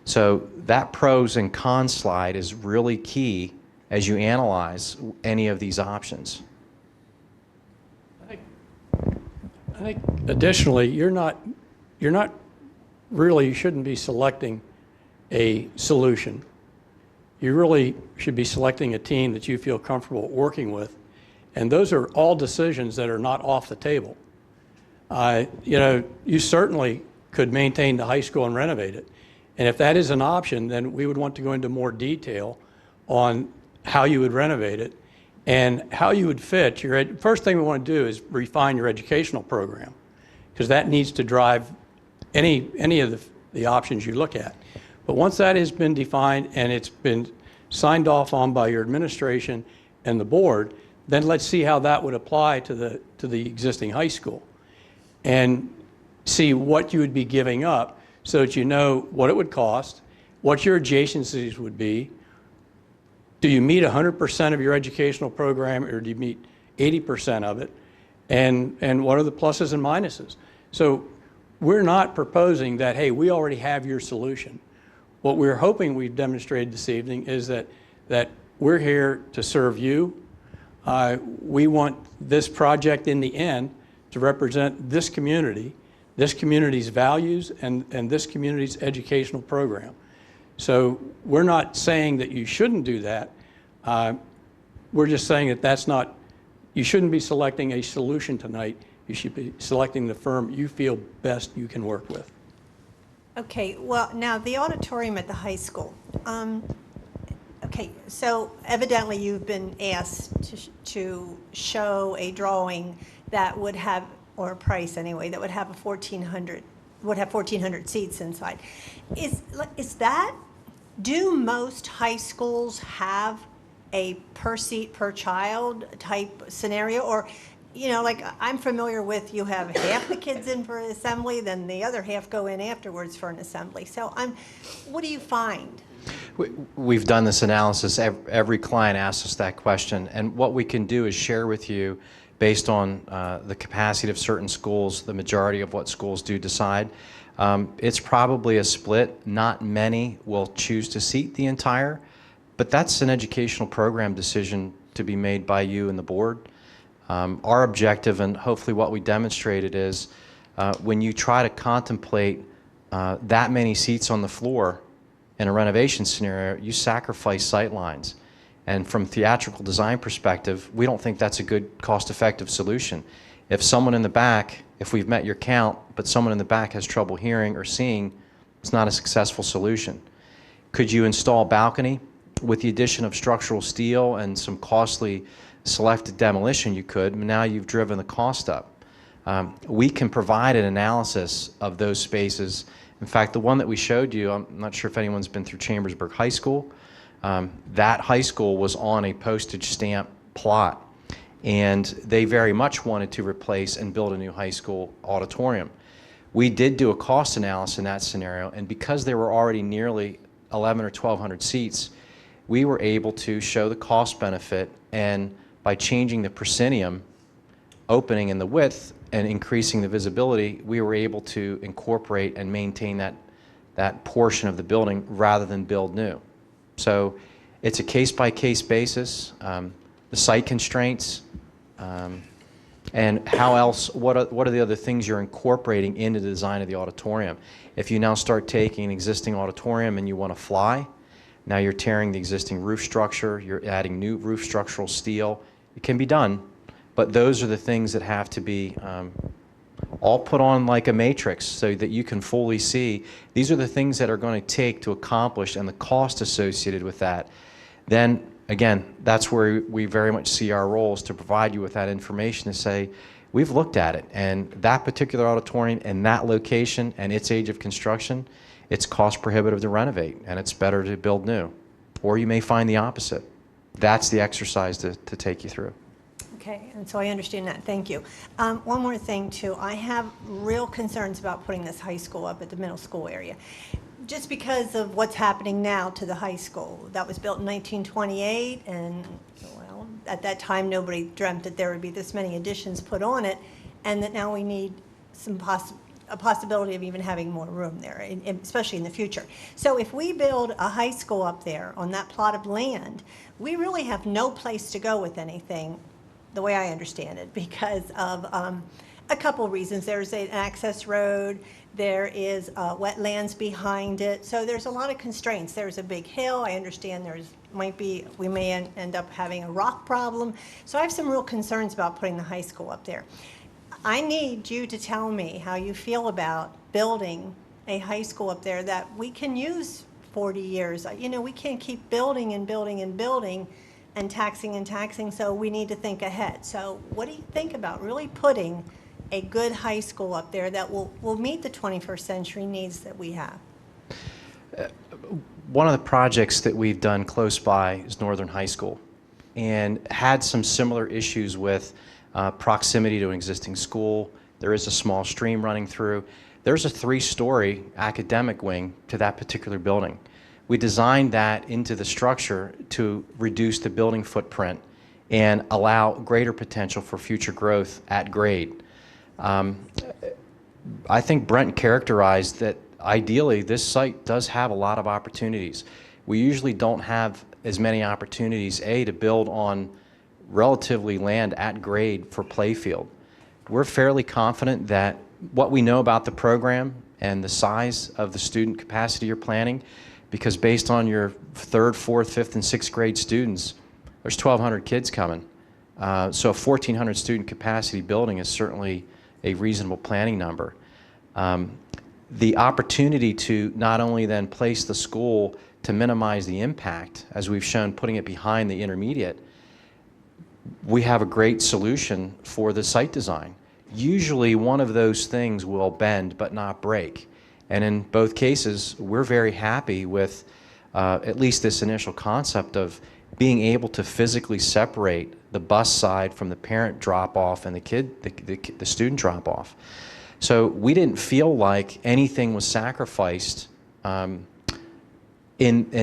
So that pros and cons slide is really key as you analyze any of these options. I think additionally, you shouldn't be selecting a solution. You really should be selecting a team that you feel comfortable working with, and those are all decisions that are not off the table. You certainly could maintain the high school and renovate it, and if that is an option, then we would want to go into more detail on how you would renovate it And how you would fit first thing we want to do is refine your educational program, because that needs to drive any of the options you look at. But once that has been defined and it's been signed off on by your administration and the board, then let's see how that would apply to the existing high school, and see what you would be giving up so that you know what it would cost, what your adjacencies would be. Do you meet 100% of your educational program, or do you meet 80% of it? And what are the pluses and minuses? So we're not proposing that, hey, we already have your solution. What we're hoping we've demonstrated this evening is that we're here to serve you. We want this project in the end to represent this community's values, and this community's educational program. So we're not saying that you shouldn't do that. We're just saying that you shouldn't be selecting a solution tonight. You should be selecting the firm you feel best you can work with. Okay, well, now the auditorium at the high school. Okay, so evidently you've been asked to show a drawing that would have, or a price anyway, that would have 1,400 seats inside. Is that, do most high schools have a per seat per child type scenario? Or, you know, like I'm familiar with, you have half the kids in for an assembly, then the other half go in afterwards for an assembly. So what do you find? We've done this analysis. Every client asks us that question, and what we can do is share with you, based on the capacity of certain schools, the majority of what schools do decide. It's probably a split. Not many will choose to seat the entire, but that's an educational program decision to be made by you and the board. Our objective, and hopefully what we demonstrated, is when you try to contemplate that many seats on the floor in a renovation scenario, you sacrifice sight lines. And from theatrical design perspective, we don't think that's a good cost-effective solution. If someone in the back, if we've met your count, but someone in the back has trouble hearing or seeing, it's not a successful solution. Could you install a balcony? With the addition of structural steel and some costly selected demolition, you could. Now you've driven the cost up. We can provide an analysis of those spaces. In fact, the one that we showed you, I'm not sure if anyone's been through Chambersburg High School. That high school was on a postage stamp plot, and they very much wanted to replace and build a new high school auditorium. We did do a cost analysis in that scenario, and because there were already nearly 1,100 or 1,200 seats, we were able to show the cost benefit, and by changing the proscenium opening in the width and increasing the visibility, we were able to incorporate and maintain that portion of the building rather than build new. So it's a case-by-case basis, the site constraints, and how else, what are the other things you're incorporating into the design of the auditorium. If you now start taking an existing auditorium and you want to fly, now you're tearing the existing roof structure, you're adding new roof structural steel. It can be done, but those are the things that have to be all put on like a matrix so that you can fully see. These are the things that are going to take to accomplish, and the cost associated with that. Then, again, that's where we very much see our role, is to provide you with that information to say, we've looked at it, and that particular auditorium and that location and its age of construction, it's cost prohibitive to renovate, and it's better to build new. Or you may find the opposite. That's the exercise to take you through. Okay, and so I understand that. Thank you. One more thing, too. I have real concerns about putting this high school up at the middle school area, just because of what's happening now to the high school. That was built in 1928, and, well, at that time, nobody dreamt that there would be this many additions put on it, and that now we need a possibility of even having more room there, especially in the future. So if we build a high school up there on that plot of land, we really have no place to go with anything, the way I understand it, because of a couple reasons. There's an access road, there is wetlands behind it, so there's a lot of constraints. There's a big hill. I understand we may end up having a rock problem. So I have some real concerns about putting the high school up there. I need you to tell me how you feel about building a high school up there that we can use 40 years. You know, we can't keep building and building and building and taxing, so we need to think ahead. So what do you think about really putting a good high school up there that will meet the 21st century needs that we have? One of the projects that we've done close by is Northern High School, and had some similar issues with proximity to an existing school. There is a small stream running through. There's a 3-story academic wing to that particular building. We designed that into the structure to reduce the building footprint and allow greater potential for future growth at grade. I think Brent characterized that ideally this site does have a lot of opportunities. We usually don't have as many opportunities, to build on relatively land at grade for playfield. We're fairly confident that what we know about the program and the size of the student capacity you're planning, because based on your 3rd, 4th, 5th, and 6th grade students, there's 1,200 kids coming. So a 1,400 student capacity building is certainly a reasonable planning number. The opportunity to not only then place the school to minimize the impact, as we've shown putting it behind the intermediate, we have a great solution for the site design. Usually one of those things will bend but not break. And in both cases, we're very happy with at least this initial concept of being able to physically separate the bus side from the parent drop-off and the student drop-off. So we didn't feel like anything was sacrificed in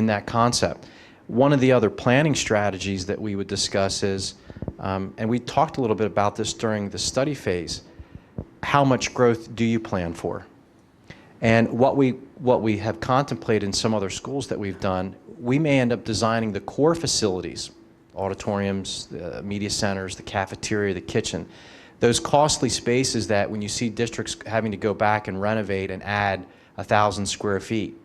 that concept. One of the other planning strategies that we would discuss is, and we talked a little bit about this during the study phase, how much growth do you plan for? And what we have contemplated in some other schools that we've done, we may end up designing the core facilities, auditoriums, the media centers, the cafeteria, the kitchen, those costly spaces that when you see districts having to go back and renovate and add 1,000 square feet,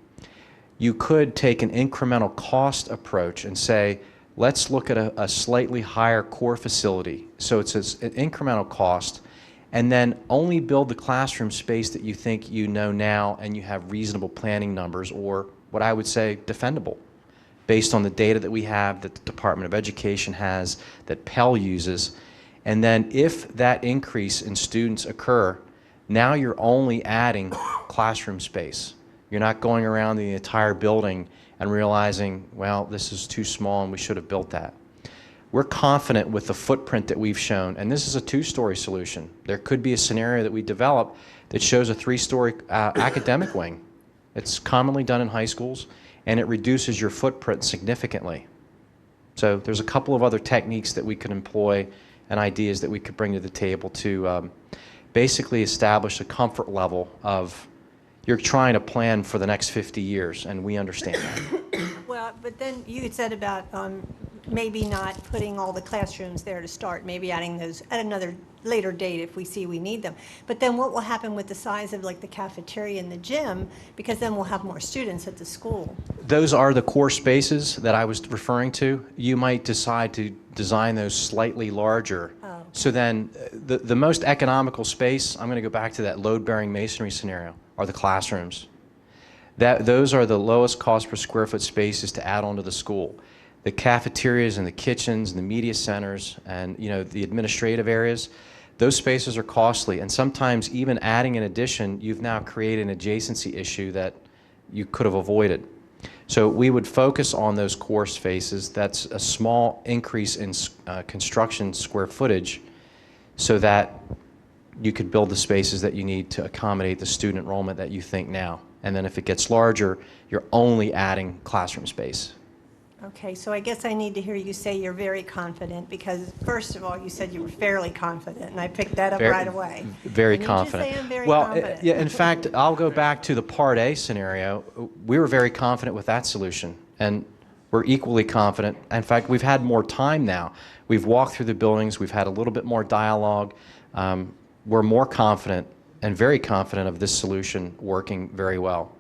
you could take an incremental cost approach and say, let's look at a slightly higher core facility. So it's an incremental cost, and then only build the classroom space that you think you know now and you have reasonable planning numbers, or what I would say defendable, based on the data that we have, that the Department of Education has, that Pell uses. And then if that increase in students occur, now you're only adding classroom space. You're not going around the entire building and realizing, well, this is too small and we should have built that. We're confident with the footprint that we've shown, and this is a 2-story solution. There could be a scenario that we develop that shows a 3-story academic wing. It's commonly done in high schools, and it reduces your footprint significantly. So there's a couple of other techniques that we could employ and ideas that we could bring to the table to basically establish a comfort level of you're trying to plan for the next 50 years, and we understand that. Well, but then you had said about maybe not putting all the classrooms there to start, maybe adding those at another later date if we see we need them. But then what will happen with the size of like the cafeteria and the gym, because then we'll have more students at the school? Those are the core spaces that I was referring to. You might decide to design those slightly larger. Oh. So then the most economical space, I'm going to go back to that load-bearing masonry scenario, are the classrooms. Those are the lowest cost per square foot spaces to add onto the school. The cafeterias and the kitchens and the media centers and the administrative areas, those spaces are costly, and sometimes even adding an addition, you've now created an adjacency issue that you could have avoided. So we would focus on those core spaces. That's a small increase in construction square footage so that you could build the spaces that you need to accommodate the student enrollment that you think now. And then if it gets larger, you're only adding classroom space. Okay, so I guess I need to hear you say you're very confident, because first of all, you said you were fairly confident, and I picked that up right away. Very I need confident. to say I'm very well, confident. yeah, in fact, I'll go back to the Part A scenario. We were very confident with that solution, and we're equally confident. In fact, we've had more time now. We've walked through the buildings. We've had a little bit more dialogue. We're more confident and very confident of this solution working very well.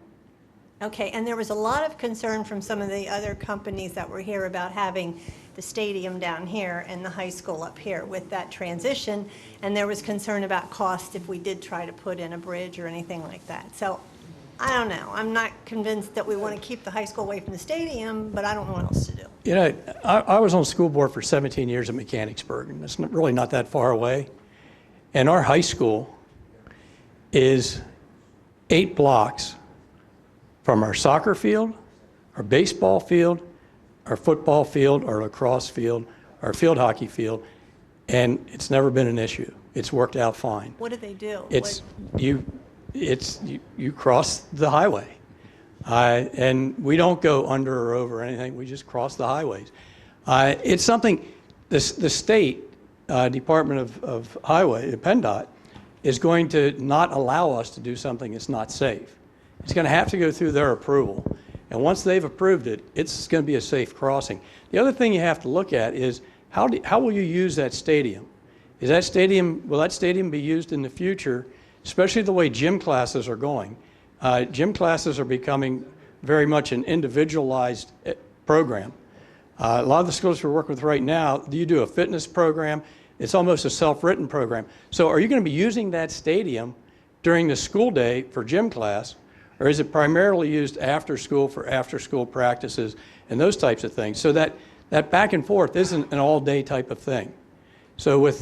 Okay, and there was a lot of concern from some of the other companies that were here about having the stadium down here and the high school up here with that transition, and there was concern about cost if we did try to put in a bridge or anything like that. So I don't know. I'm not convinced that we want to keep the high school away from the stadium, but I don't know what else to do. You know, I was on the school board for 17 years at Mechanicsburg, and it's really not that far away. And our high school is 8 blocks from our soccer field, our baseball field, our football field, our lacrosse field, our field hockey field, and it's never been an issue. It's worked out fine. What do they do? You cross the highway. And we don't go under or over anything. We just cross the highways. It's something, the state Department of Highway, PennDOT, is going to not allow us to do something that's not safe. It's going to have to go through their approval. And once they've approved it, it's going to be a safe crossing. The other thing you have to look at is how will you use that stadium? Will that stadium be used in the future, especially the way gym classes are going? Gym classes are becoming very much an individualized program. A lot of the schools we're working with right now, you do a fitness program. It's almost a self-written program. So are you going to be using that stadium during the school day for gym class, or is it primarily used after school for after-school practices and those types of things? So that back and forth isn't an all-day type of thing. So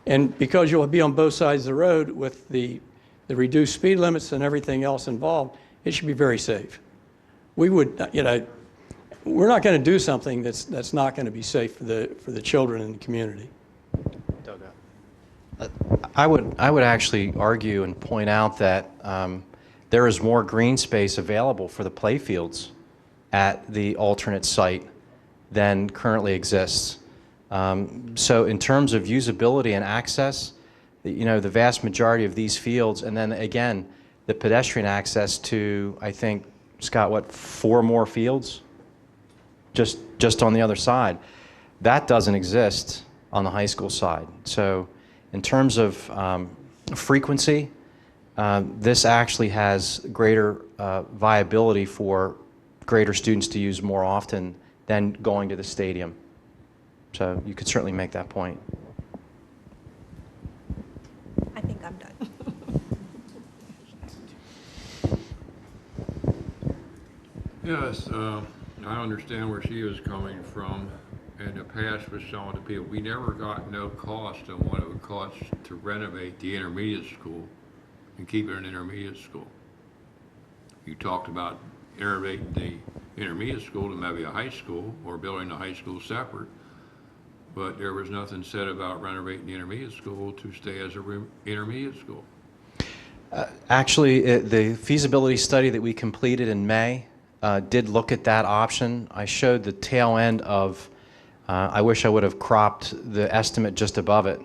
and because you'll be on both sides of the road with the reduced speed limits and everything else involved, it should be very safe. We would, we're not going to do something that's not going to be safe for the children in the community. I would actually argue and point out that there is more green space available for the playfields at the alternate site than currently exists. So in terms of usability and access, the vast majority of these fields, and then again, the pedestrian access to, I think, Scott, 4 more fields? Just on the other side. That doesn't exist on the high school side. So in terms of frequency, this actually has greater viability for greater students to use more often than going to the stadium. So you could certainly make that point. I think I'm done. Yes, I understand where she was coming from. In the past, was selling to people. We never got no cost on what it would cost to renovate the intermediate school and keep it an intermediate school. You talked about renovating the intermediate school to maybe a high school or building the high school separate, but there was nothing said about renovating the intermediate school to stay as an intermediate school. Actually, the feasibility study that we completed in May did look at that option. I showed the tail end of, I wish I would have cropped the estimate just above it.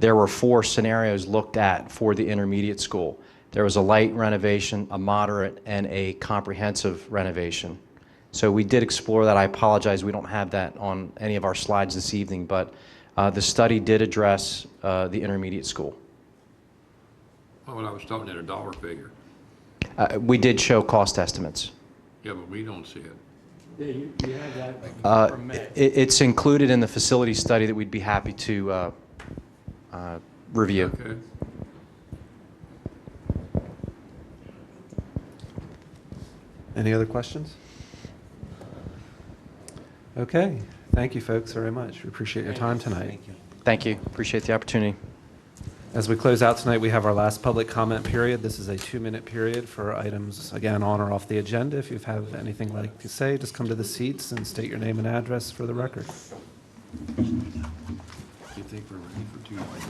There were 4 scenarios looked at for the intermediate school. There was a light renovation, a moderate, and a comprehensive renovation. So we did explore that. I apologize, we don't have that on any of our slides this evening, but the study did address the intermediate school. Well, I was talking at a dollar figure. We did show cost estimates. Yeah, but we don't see it. Yeah, you have that from May. It's included in the facility study that we'd be happy to review. Okay. Any other questions? Okay. Thank you, folks, very much. We appreciate your time tonight. Thank you. Appreciate the opportunity. As we close out tonight, we have our last public comment period. This is a 2-minute period for items, again, on or off the agenda. If you have anything you'd like to say, just come to the seats and state your name and address for the record. Do you think we're ready for 2 minutes?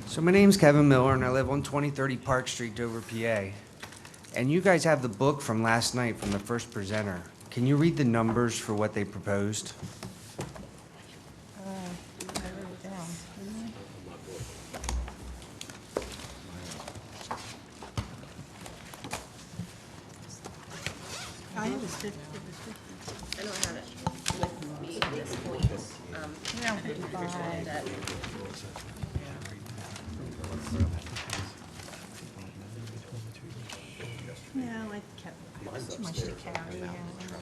So my name's Kevin Miller, and I live on 2030 Park Street, Dover, PA. And you guys have the book from last night from the first presenter. Can you read the numbers for what they proposed? I understood. I don't have it with me at this point. Around 55. No, I kept, too much to carry.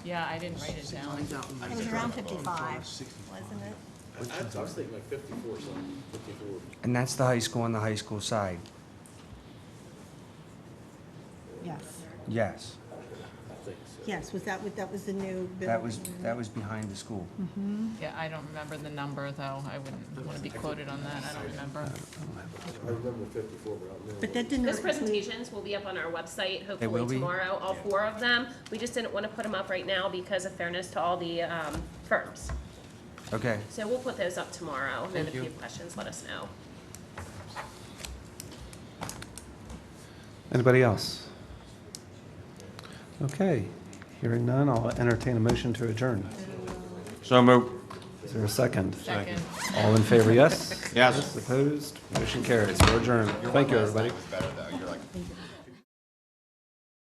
Yeah, I didn't write it down. It was around 55, wasn't it? I was thinking like 54 something, 54. And that's the high school on the high school side. Yes, Yes, was that was the new building? that was behind the school. Yeah, I don't remember the number, though. I wouldn't want to be quoted on that. I don't remember. But that didn't. Those presentations will be up on our website They will hopefully be? tomorrow, all 4 of them. We just didn't want to put them up right now because of fairness to all the firms. Okay. So we'll put those up tomorrow, and then if you have questions, let us know. Anybody else? Okay, hearing none, I'll entertain a motion to adjourn. So moved. Is there a second? Second. All in favor, yes? Yes. Opposed? Motion carries. We're adjourned. Thank you, everybody. Better though. You're like.